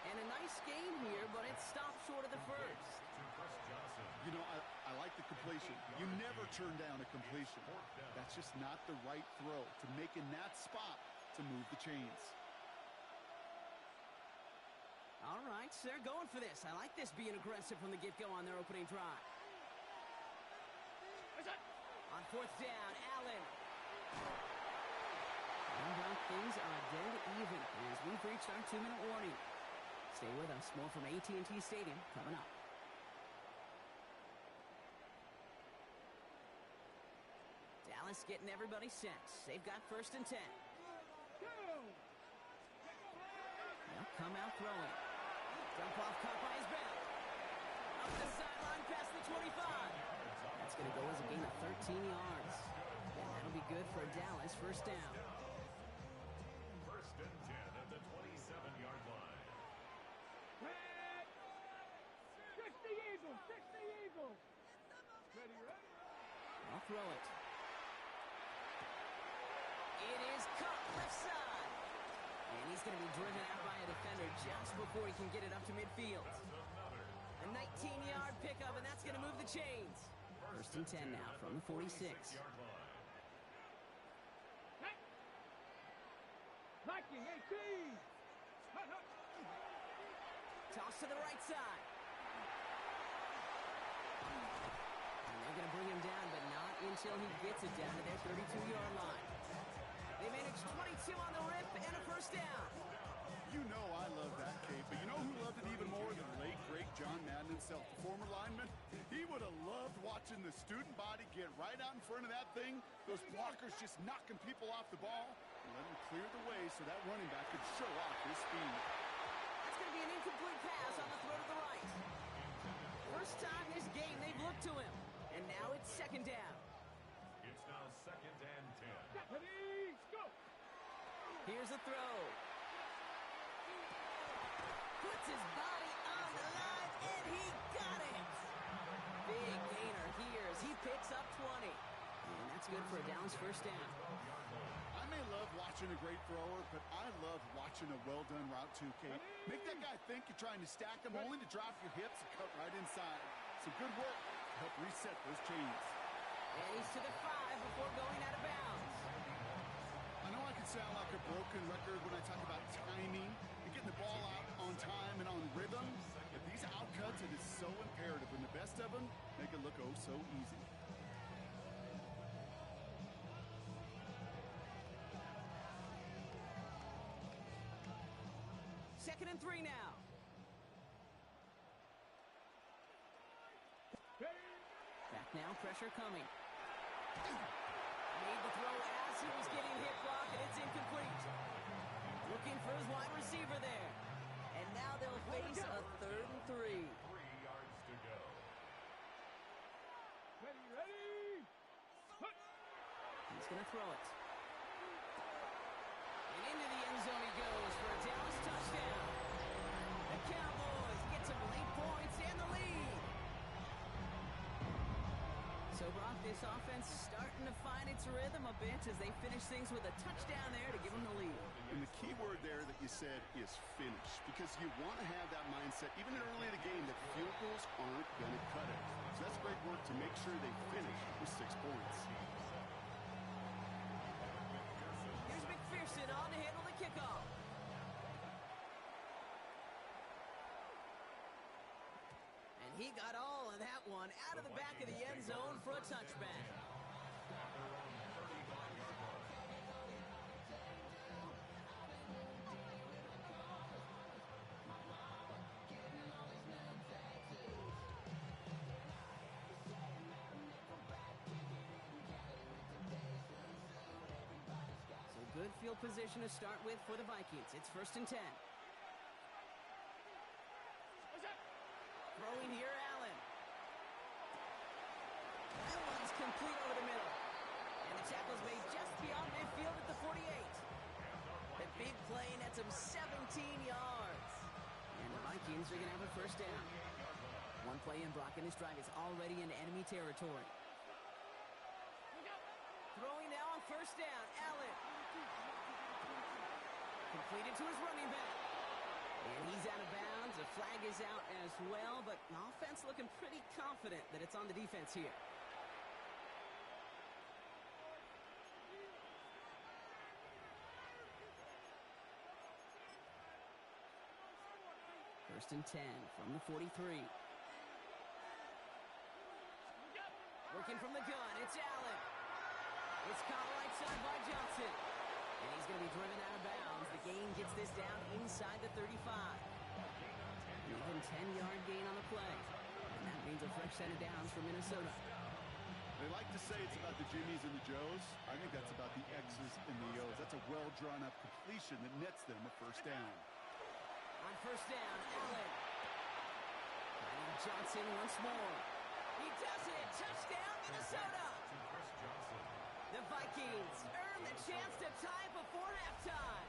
And a nice game here, but it stopped short of the first. You know, I like the completion. You never turn down a completion. That's just not the right throw to make in that spot to move the chains. All right, so they're going for this. I like this being aggressive from the get-go on their opening drive. On 4th down, Allen. And things are dead even as we've reached our 2-minute warning. Stay with us. More from AT&T Stadium coming up. Dallas getting everybody set. They've got 1st and 10. They'll come out throwing. Dump off caught by his back. Up the sideline past the 25. That's going to go as a gain of 13 yards. And that'll be good for a Dallas 1st down. 1st and Ready, ready. I'll throw it. It is caught left side. And he's going to be driven out by a defender just before he can get it up to midfield. A 19-yard pickup, and that's going to move the chains. First and 10 now from the 46. Viking 18. Hut, hut. Toss to the right side. And they're going to bring him down, but not until he gets it down to their 32-yard line. They managed 22 on the rip and a first down. You know I love that, Kate, but you know who loved it even more than the late, great John Madden himself, the former lineman? He would have loved watching the student body get right out in front of that thing, those blockers just knocking people off the ball, and let him clear the way so that running back could show off his speed. That's going to be an incomplete pass on the throw to the right. First time this game they've looked to him, and now it's second down. It's now second and 10. Deputies, go. Here's a throw. Puts his body on the line, and he got it. Big gainer here as he picks up 20. And that's good for a Dallas first down. I may love watching a great thrower, but I love watching a well-done route too, Kate. Make that guy think you're trying to stack him, only to drop your hips and cut right inside. Some good work to help reset those chains. And he's to the 5 before going out of bounds. I know I can sound like a broken record when I talk about timing and getting the ball out on time and on rhythm, but these outcuts, it is so imperative, and the best of them make it look oh so easy. Second and 3 now. Back now, pressure coming. Made the throw as he was getting hit block, and it's incomplete. Looking for his wide receiver there. And now they'll face a 3rd and 3. 3 yards to go. Ready, ready. Hut. He's going to throw it. And into the end zone he goes for a Dallas touchdown. The Cowboys get some late points and the lead. So, Brock, this offense starting to find its rhythm a bit as they finish things with a touchdown there to give them the lead. And the key word there that you said is finish, because you want to have that mindset, even early in the game, that field goals aren't going to cut it. So that's great work to make sure they finish with 6 points. Here's McPherson on to handle the kickoff. And he got all of that one out of the back of the end zone for a touchback. So good field position to start with for the Vikings. It's 1st and 10. Throwing here, Allen. That one's complete over the middle. And the tackle's made just beyond midfield at the 48. The big play nets him 17 yards. And the Vikings are going to have a first down. One play in, Brock, and this drive is already into enemy territory. Throwing now on first down, Allen. Completed to his running back. And he's out of bounds. A flag is out as well, but offense looking pretty confident that it's on the defense here. First and 10 from the 43. Working from the gun, it's Allen. It's caught right side by Johnson. And he's going to be driven out of bounds. The gain gets this down inside the 35. Even 10-yard gain on the play. And that means a fresh set of downs for Minnesota. They like to say it's about the Jimmies and the Joes. I think that's about the X's and the O's. That's a well-drawn-up completion that nets them a first down. On first down, Allen. And Johnson once more. He does it! Touchdown, Minnesota! The Vikings earn the chance to tie before halftime.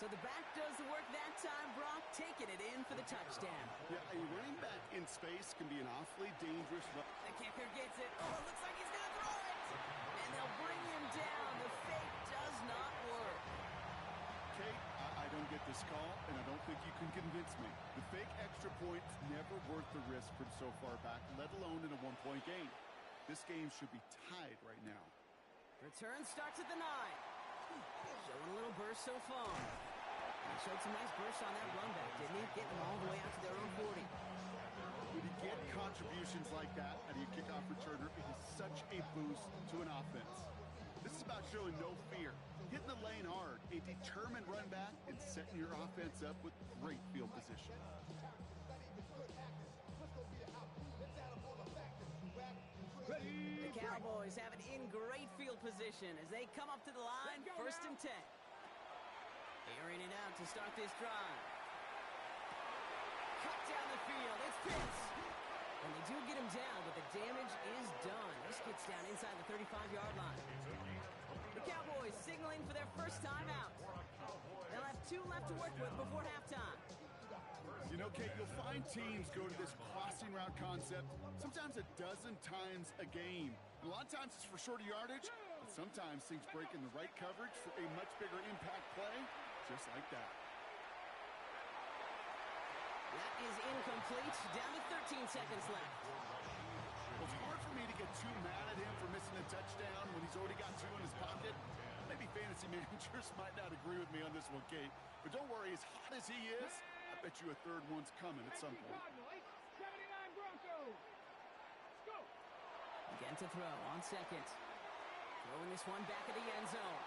So the back does the work that time, Brock, taking it in for the touchdown. Yeah, a running back in space can be an awfully dangerous weapon. The kicker gets it. Oh, it looks like he's going to throw it. And they'll bring him down. The fake does not work. Kate, I don't get this call, and I don't think you can convince me. The fake extra point's never worth the risk from so far back, let alone in a one-point game. This game should be tied right now. Return starts at the 9. Showing a little burst so far. He showed some nice bursts on that run back, didn't he? Getting them all the way out to their own 40. When you get contributions like that out of your kickoff returner, it is such a boost to an offense. This is about showing no fear, hitting the lane hard, a determined run back, and setting your offense up with great field position. The Cowboys have it in great field position as they come up to the line, 1st and 10. Airing it out to start this drive. Cut down the field. It's Pitts. And they do get him down, but the damage is done. This gets down inside the 35-yard line. The Cowboys signaling for their first time out. They'll have 2 left to work with before halftime. You know, Kate, you'll find teams go to this crossing route concept sometimes a dozen times a game. A lot of times it's for shorter yardage, but sometimes things break in the right coverage for a much bigger impact play, just like that. That is incomplete. Down to 13 seconds left. Well, it's hard for me to get too mad at him for missing a touchdown when he's already got 2 in his pocket. Maybe fantasy managers might not agree with me on this one, Kate. But don't worry, as hot as he is, I bet you a 3rd one's coming at some point. 79 Broncos. Let's go. Again to throw on 2nd. Throwing this one back at the end zone.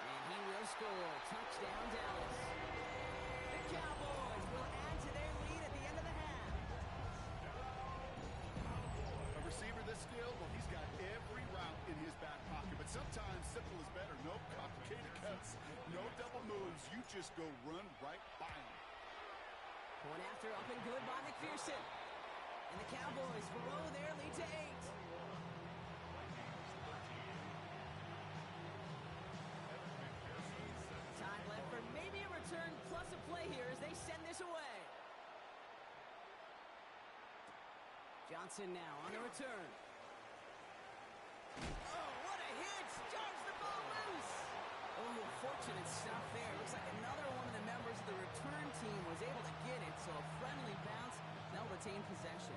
And he will score. Touchdown, Dallas. The Cowboys will add to their lead at the end of the half. A receiver this skilled, well, he's got every route in his back pocket. But sometimes simple is better. No complicated cuts, no double moves. You just go run right by him. Point after up and good by McPherson. And the Cowboys blow their lead to 8. Time left for maybe a return plus a play here as they send this away. Johnson now on the return. Oh, what a hit! Charge the ball loose! Oh, fortunate stuff there. Looks like another one of the members of the return team was able to get it, so a friendly bounce. They'll retain possession.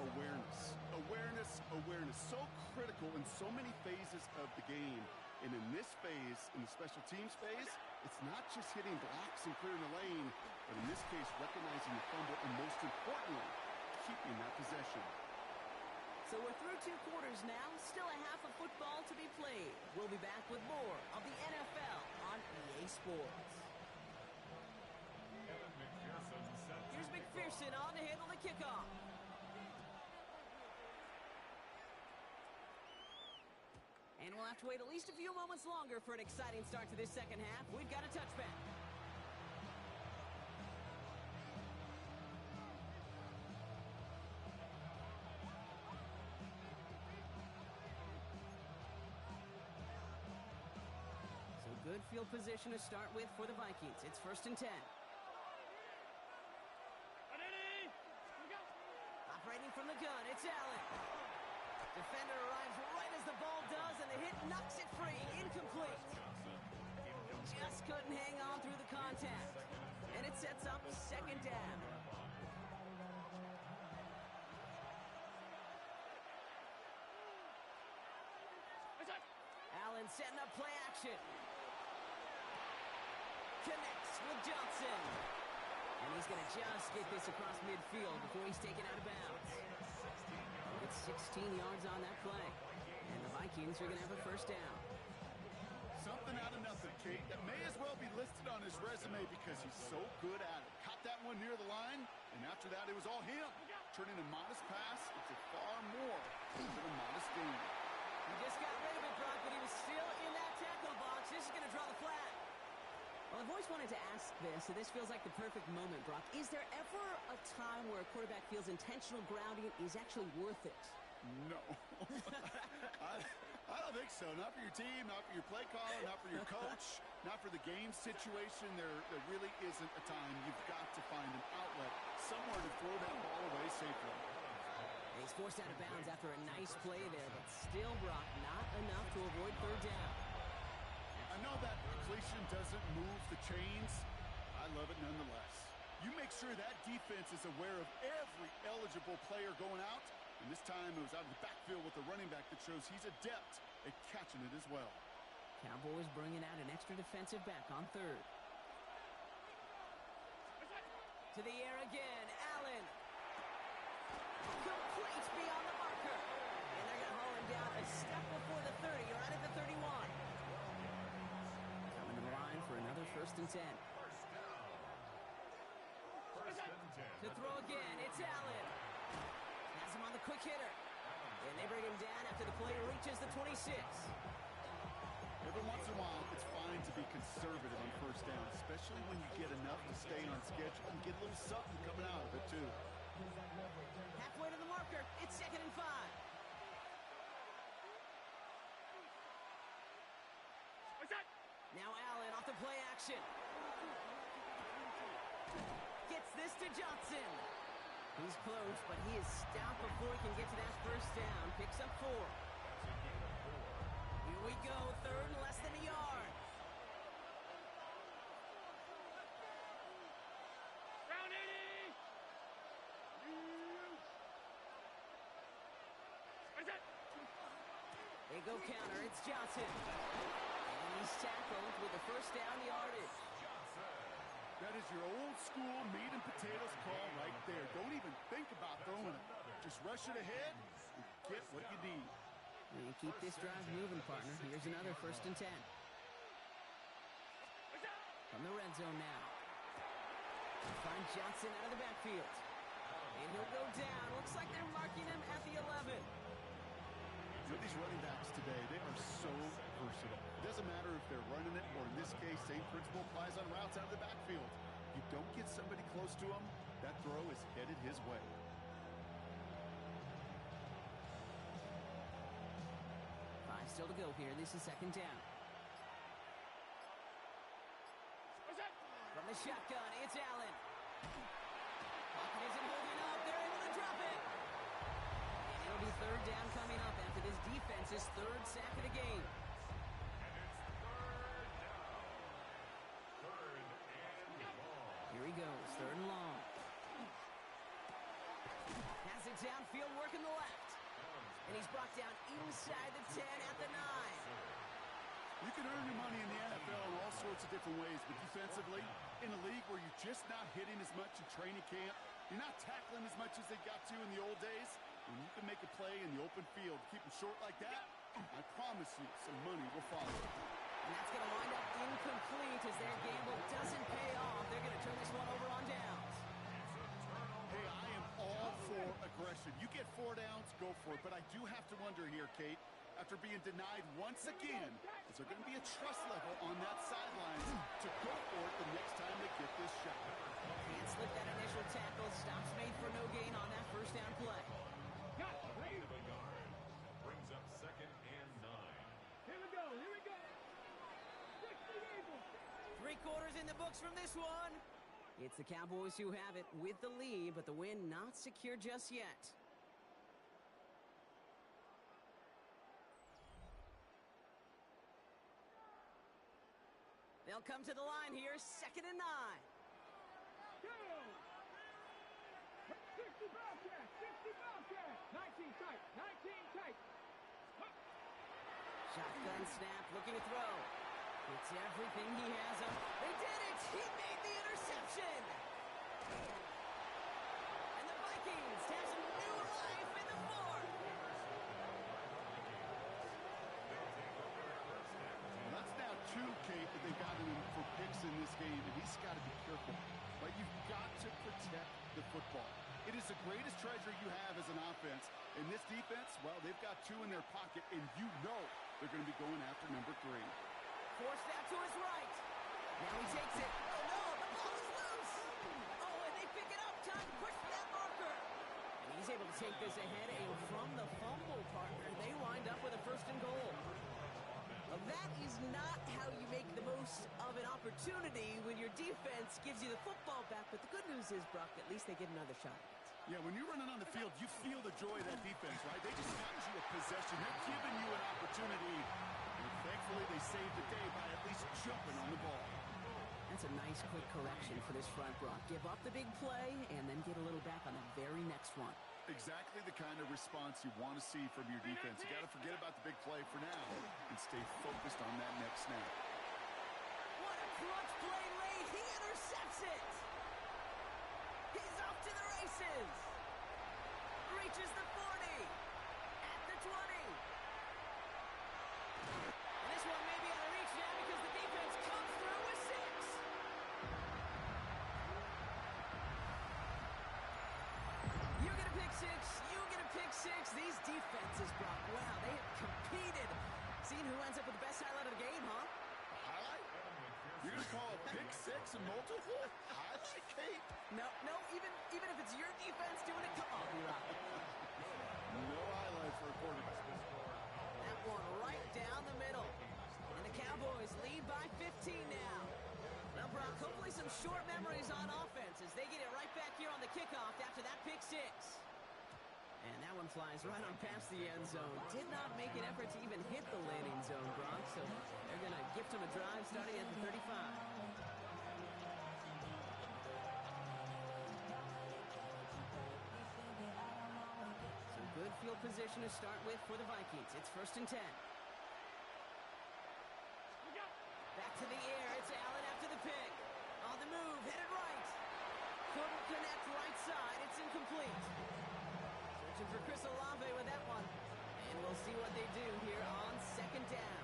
Awareness, awareness, awareness. So critical in so many phases of the game. And in this phase, in the special teams phase, it's not just hitting blocks and clearing the lane, but in this case, recognizing the fumble and most importantly, keeping that possession. So we're through 2 quarters now. Still a half of football to be played. We'll be back with more of the NFL on EA Sports. Here's McPherson on to handle the kickoff. And we'll have to wait at least a few moments longer for an exciting start to this second half. We've got a touchback. So good field position to start with for the Vikings. It's 1st and 10. Operating from the gun, it's Allen. Defender arrives right as the ball does, and the hit knocks it free. Incomplete. Just couldn't hang on through the contact. And it sets up 2nd down. Allen setting up play action. Connects with Johnson. And he's going to just get this across midfield before he's taken out of bounds. It's 16 yards on that play. And the Vikings are going to have a 1st down. Something out of nothing, Kate. That may as well be listed on his resume because he's so good at it. Caught that one near the line, and after that, it was all him. Turning a modest pass into far more than a modest gain. He just got rid of it, Brock, but he was still in that tackle box. This is going to draw the flag. Well, I've always wanted to ask this, so this feels like the perfect moment, Brock. Is there ever a time where a quarterback feels intentional grounding is actually worth it? No. I don't think so. Not for your team, not for your play caller, not for your coach. Now for the game situation, there really isn't a time. You've got to find an outlet, somewhere to throw that ball away safely. And he's forced out of bounds after a nice play there, but still, Brock, not enough to avoid third down. I know that completion doesn't move the chains. I love it nonetheless. You make sure that defense is aware of every eligible player going out. And this time it was out of the backfield with the running back that shows he's adept at catching it as well. Cowboys bringing out an extra defensive back on third. To the air again, Allen. Complete beyond the marker. And they're going to haul him down a step before the 30, or out at the 31. Coming to the line for another 1st and 10. First down. 1st and 10. To throw again, it's Allen. Has him on the quick hitter. And they bring him down after the play reaches the 26. Every once in a while, it's fine to be conservative on 1st down, especially when you get enough to stay on schedule and get a little something coming out of it, too. Halfway to the marker, it's 2nd and 5. Now Allen off the play action. Gets this to Johnson. He's close, but he is stopped before he can get to that 1st down. Picks up 4. Here we go, 3rd and less than a yard. Round 80! They go counter, it's Johnson. And he's tackled with the 1st down yardage. That is your old school meat and potatoes call right there. Don't even think about throwing it. Just rush it ahead and get what you need. And keep this drive moving, partner. Here's another 1st and 10. From the red zone now. Find Johnson out of the backfield. And he'll go down. Looks like they're marking him at the 11. With these running backs today, they are so versatile. It doesn't matter if they're running it, or in this case, same principle applies on routes out of the backfield. You don't get somebody close to him, that throw is headed his way. Five still to go here. This is 2nd down. From the shotgun, it's Allen. Pocket isn't holding up. They're able to drop it. And it'll be 3rd down coming up after this defense's 3rd sack of the game. And it's 3rd down. 3rd and long. Here he goes, 3rd and long. Has it downfield, working the left. And he's brought down inside the 10 at the 9. You can earn your money in the NFL in all sorts of different ways, but defensively, in a league where you're just not hitting as much in training camp, you're not tackling as much as they got to in the old days, when you can make a play in the open field, keep them short like that, I promise you some money will follow. And that's going to wind up incomplete as their gamble doesn't pay off. They're going to turn this one over on downs. Hey, I am all for aggression. You get 4 downs, go for it. But I do have to wonder here, Kate, after being denied once again, is there going to be a trust level on that sideline to go for it the next time they get this shot? Can't slip that initial tackle. Stops made for no gain on that 1st down play. End of a yard. Brings up 2nd and 9. Here we go, here we go. 60 3/4 in the books from this one. It's the Cowboys who have it with the lead, but the win not secure just yet. They'll come to the line here, 2nd and 9. 60 Bobcats, 60 Bobcats. 19 tight, 19 tight. Shotgun snap, looking to throw. It's everything he has up. They did it! He made the interception! And the Vikings have some new life in the 4th. Well, that's now 2, Kate, that they've gotten him for picks in this game, and he's got to be careful. But you've got to protect the football. It is the greatest treasure you have as an offense. In this defense, well, they've got 2 in their pocket, and you know they're going to be going after number 3. Forced out to his right. Now he takes it. Oh, no, the ball is loose. Oh, and they pick it up. Time to push for that marker. And he's able to take this ahead, and from the fumble, partner, they wind up with a 1st and goal. Well, that is not how you make the most opportunity when your defense gives you the football back. But the good news is, Brock, at least they get another shot. Yeah, when you're running on the field, you feel the joy of that defense, right? They just got you a possession. They're giving you an opportunity. And thankfully, they saved the day by at least jumping on the ball. That's a nice, quick correction for this front, Brock. Give up the big play and then get a little back on the very next one. Exactly the kind of response you want to see from your defense. You got to forget about the big play for now and stay focused on that next snap. What a clutch play late. He intercepts it. He's off to the races. Reaches the 40. At the 20. And this one may be out of reach now because the defense comes through with 6. You get a pick 6. You get a pick 6. These defenses, Brock, wow, they have competed. Seeing who ends up with the best highlight of the game, huh? Highlight? You're going to call a pick 6 and multiple? Highlight, Kate? No, even if it's your defense doing it, come on, Brock. No highlight for a quarterback. That one right down the middle. And the Cowboys lead by 15 now. Now, Brock, hopefully some short memories on offense as they get it right back here on the kickoff after that pick 6. And that one flies right on past the end zone. Did not make an effort to even hit the landing zone, Brock. So they're going to gift him a drive starting at the 35. Good field position to start with for the Vikings. It's 1st and 10. Back to the air. It's Allen after the pick. On the move, headed right. Couldn't connect right side. It's incomplete. Searching for Chris Olave with that one. And we'll see what they do here on 2nd down.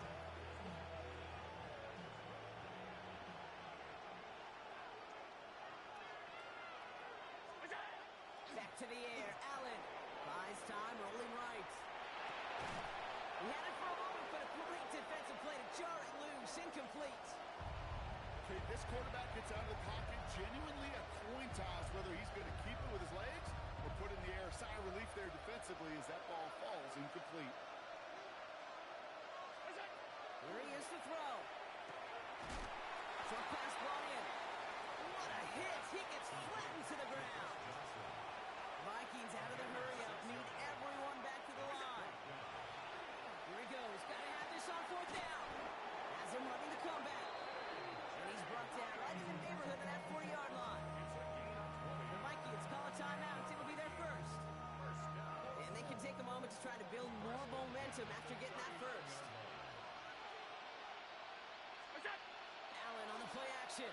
Back to the air. Allen. Buys time, rolling right. He had it for a moment, but a great defensive play to jar it loose. Incomplete. Okay, this quarterback gets out of the pocket. Genuinely a coin toss whether he's going to keep it with his legs or put it in the air. Sigh of relief there defensively as that ball falls incomplete. Here he is to throw. Short pass brought in. What a hit. He gets flattened to the ground. Vikings out of the hurry-up, need everyone back to the line. Here he goes, got to have this on 4th down. Has him running the comeback. And he's brought down right in the neighborhood of that 40-yard line. The Vikings call a timeout. It'll be their first. And they can take a moment to try to build more momentum after getting that first. Allen on the play action.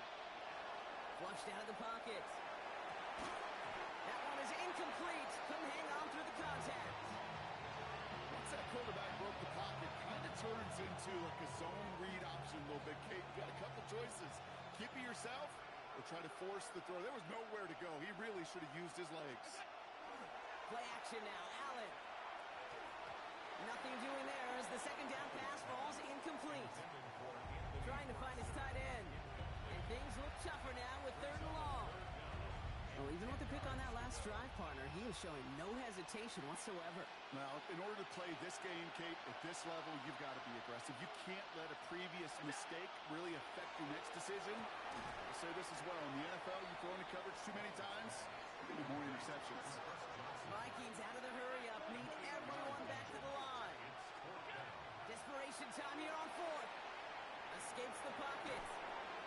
Flushed out of the pocket. That one is incomplete. Couldn't hang on through the contact. Once that quarterback broke the pocket, kind of turns into like a zone read option a little bit. Kate, you got a couple choices. Keep it yourself or try to force the throw. There was nowhere to go. He really should have used his legs. Play action now. Allen. Nothing doing there as the 2nd down pass falls incomplete. Trying to find his tight end. And things look tougher now with 3rd and long. Well, even with the pick on that last drive, partner, he is showing no hesitation whatsoever. Now, in order to play this game, Kate, at this level, you've got to be aggressive. You can't let a previous mistake really affect your next decision. I'll say this as well. In the NFL, you throw into coverage too many times, you get more interceptions. Vikings out of the hurry-up, need everyone back to the line. Desperation time here on 4th. Escapes the pocket.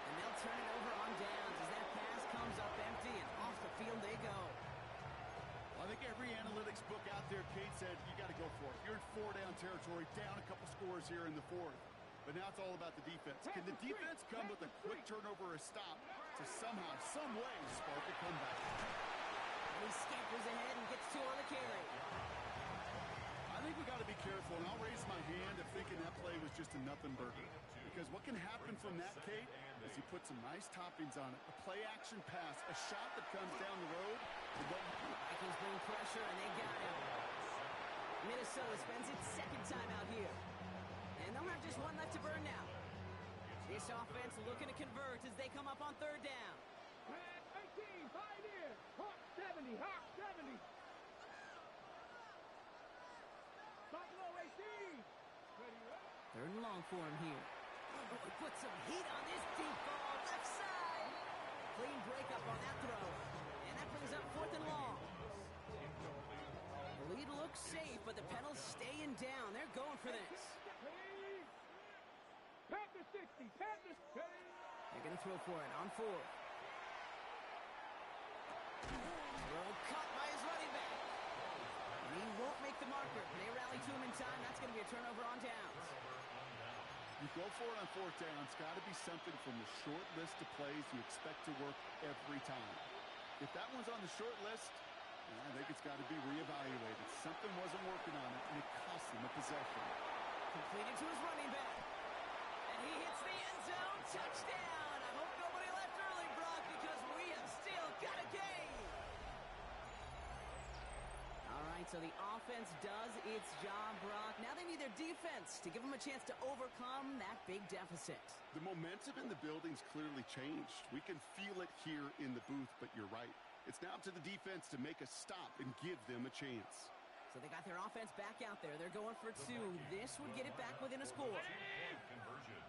And they'll turn it over on downs as that pass comes up empty and off the field they go. Well, I think every analytics book out there, Kate said, you got to go for it. You're in 4-down territory, down a couple scores here in the 4th. But now it's all about the defense. Can the defense come with a quick turnover or a stop to somehow, some way, spark a comeback? And he scampers ahead and gets 2 on the carry. I think we got to be careful, and I'll raise my hand of thinking that play was just a nothing burger. Because what can happen from that, Kate, is he put some nice toppings on it. A play-action pass, a shot that comes down the road. Vikings bring pressure, and they got him. Minnesota spends its 2nd time out here. And they'll have just one left to burn now. This offense looking to convert as they come up on 3rd down. 18, 5 in. Hawk 70, Hawk 70. Top low 18. Ready, 3rd and long for him here. Oh, he put some heat on this deep ball, left side. Clean breakup on that throw. And that brings up 4th and long. The lead looks safe, but the pedals staying down. They're going for this. Pat the 60, pat the 60. They're going to throw for it on 4th. Throw cut by his running back. And he won't make the marker. They rally to him in time. That's going to be a turnover on downs. You go for it on 4th down. It's got to be something from the short list of plays you expect to work every time. If that one's on the short list, I think it's got to be reevaluated. Something wasn't working on it, and it cost him a possession. Completed to his running back. And he hits the end zone. Touchdown. I hope nobody left early, Brock, because we have still got a game. All right, so the offense does its job, Brock. Now they need their defense to give them a chance to overcome that big deficit. The momentum in the building's clearly changed. We can feel it here in the booth, but you're right. It's now up to the defense to make a stop and give them a chance. So they got their offense back out there. They're going for 2. This would get it back within a score. Conversion.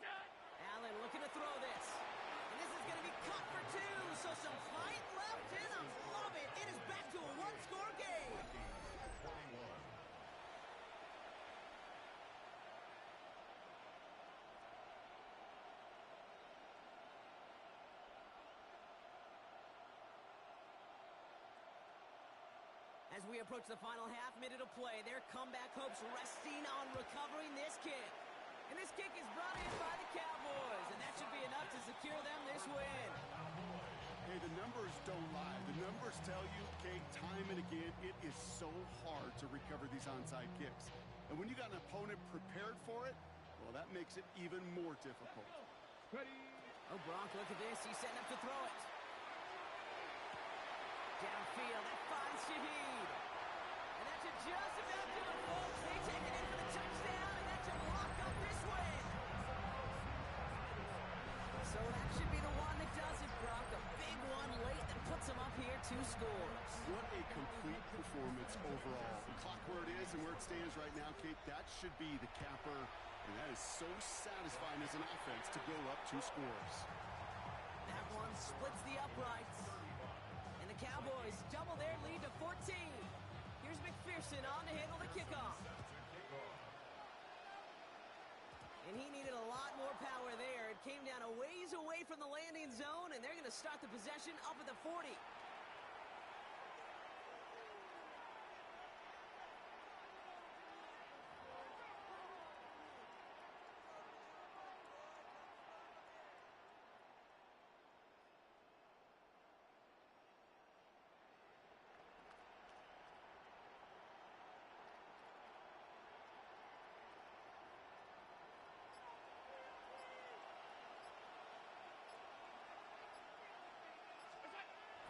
Allen looking to throw this. And this is going to be cut for 2. So some fight left in them. Love it. It is back to a 1-score game. 21. As we approach the final half-minute of play, their comeback hopes resting on recovering this kick. And this kick is brought in by the Cowboys, and that should be enough to secure them this win. Hey, the numbers don't lie. The numbers tell you, Kate, time and again, it is so hard to recover these onside kicks. And when you got an opponent prepared for it, well, that makes it even more difficult. Ready. Oh, Brock, look at this. He's setting up to throw it. Downfield, that finds Shaheed. And that should just about do it, folks. They take it in for the touchdown, and that should lock up this win. So that should be the one that does it, Brock. A big one late that puts them up here 2 scores. What a complete performance overall. The clock where it is and where it stands right now, Kate, that should be the capper. And that is so satisfying as an offense to go up 2 scores. That one splits the uprights. And the Cowboys double their lead to 14. Here's McPherson on to handle the kickoff. And he needed a lot more power there. It came down a ways away from the landing zone, and they're going to start the possession up at the 40.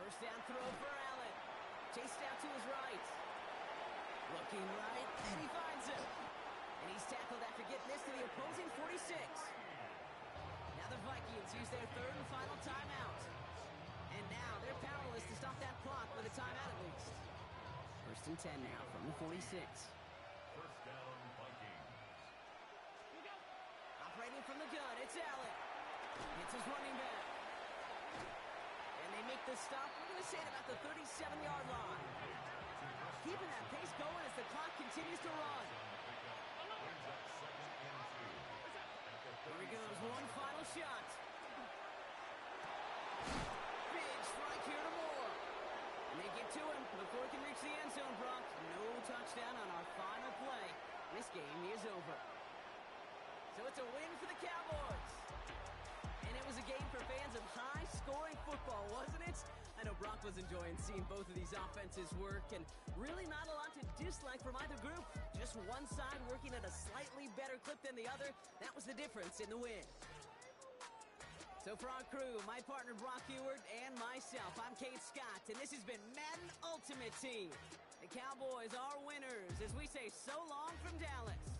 First down throw for Allen. Chased out to his right. Looking right, and he finds him. And he's tackled after getting this to the opposing 46. Now the Vikings use their 3rd and final timeout. And now they're powerless to stop that clock with a timeout at least. 1st and 10 now from the 46. First down, Vikings. Operating from the gun, it's Allen. Hits his running back. And they make the stop, we're going to say at about the 37-yard line. Keeping that pace going as the clock continues to run. Here he goes, one final shot. Big strike here to Moore. And they get to him before he can reach the end zone, Brock. No touchdown on our final play. This game is over. So it's a win for the Cowboys. And it was a game for fans of high-scoring football, wasn't it? I know Brock was enjoying seeing both of these offenses work, and really not a lot to dislike from either group. Just one side working at a slightly better clip than the other. That was the difference in the win. So for our crew, my partner Brock Ewart and myself, I'm Kate Scott, and this has been Madden Ultimate Team. The Cowboys are winners as we say so long from Dallas.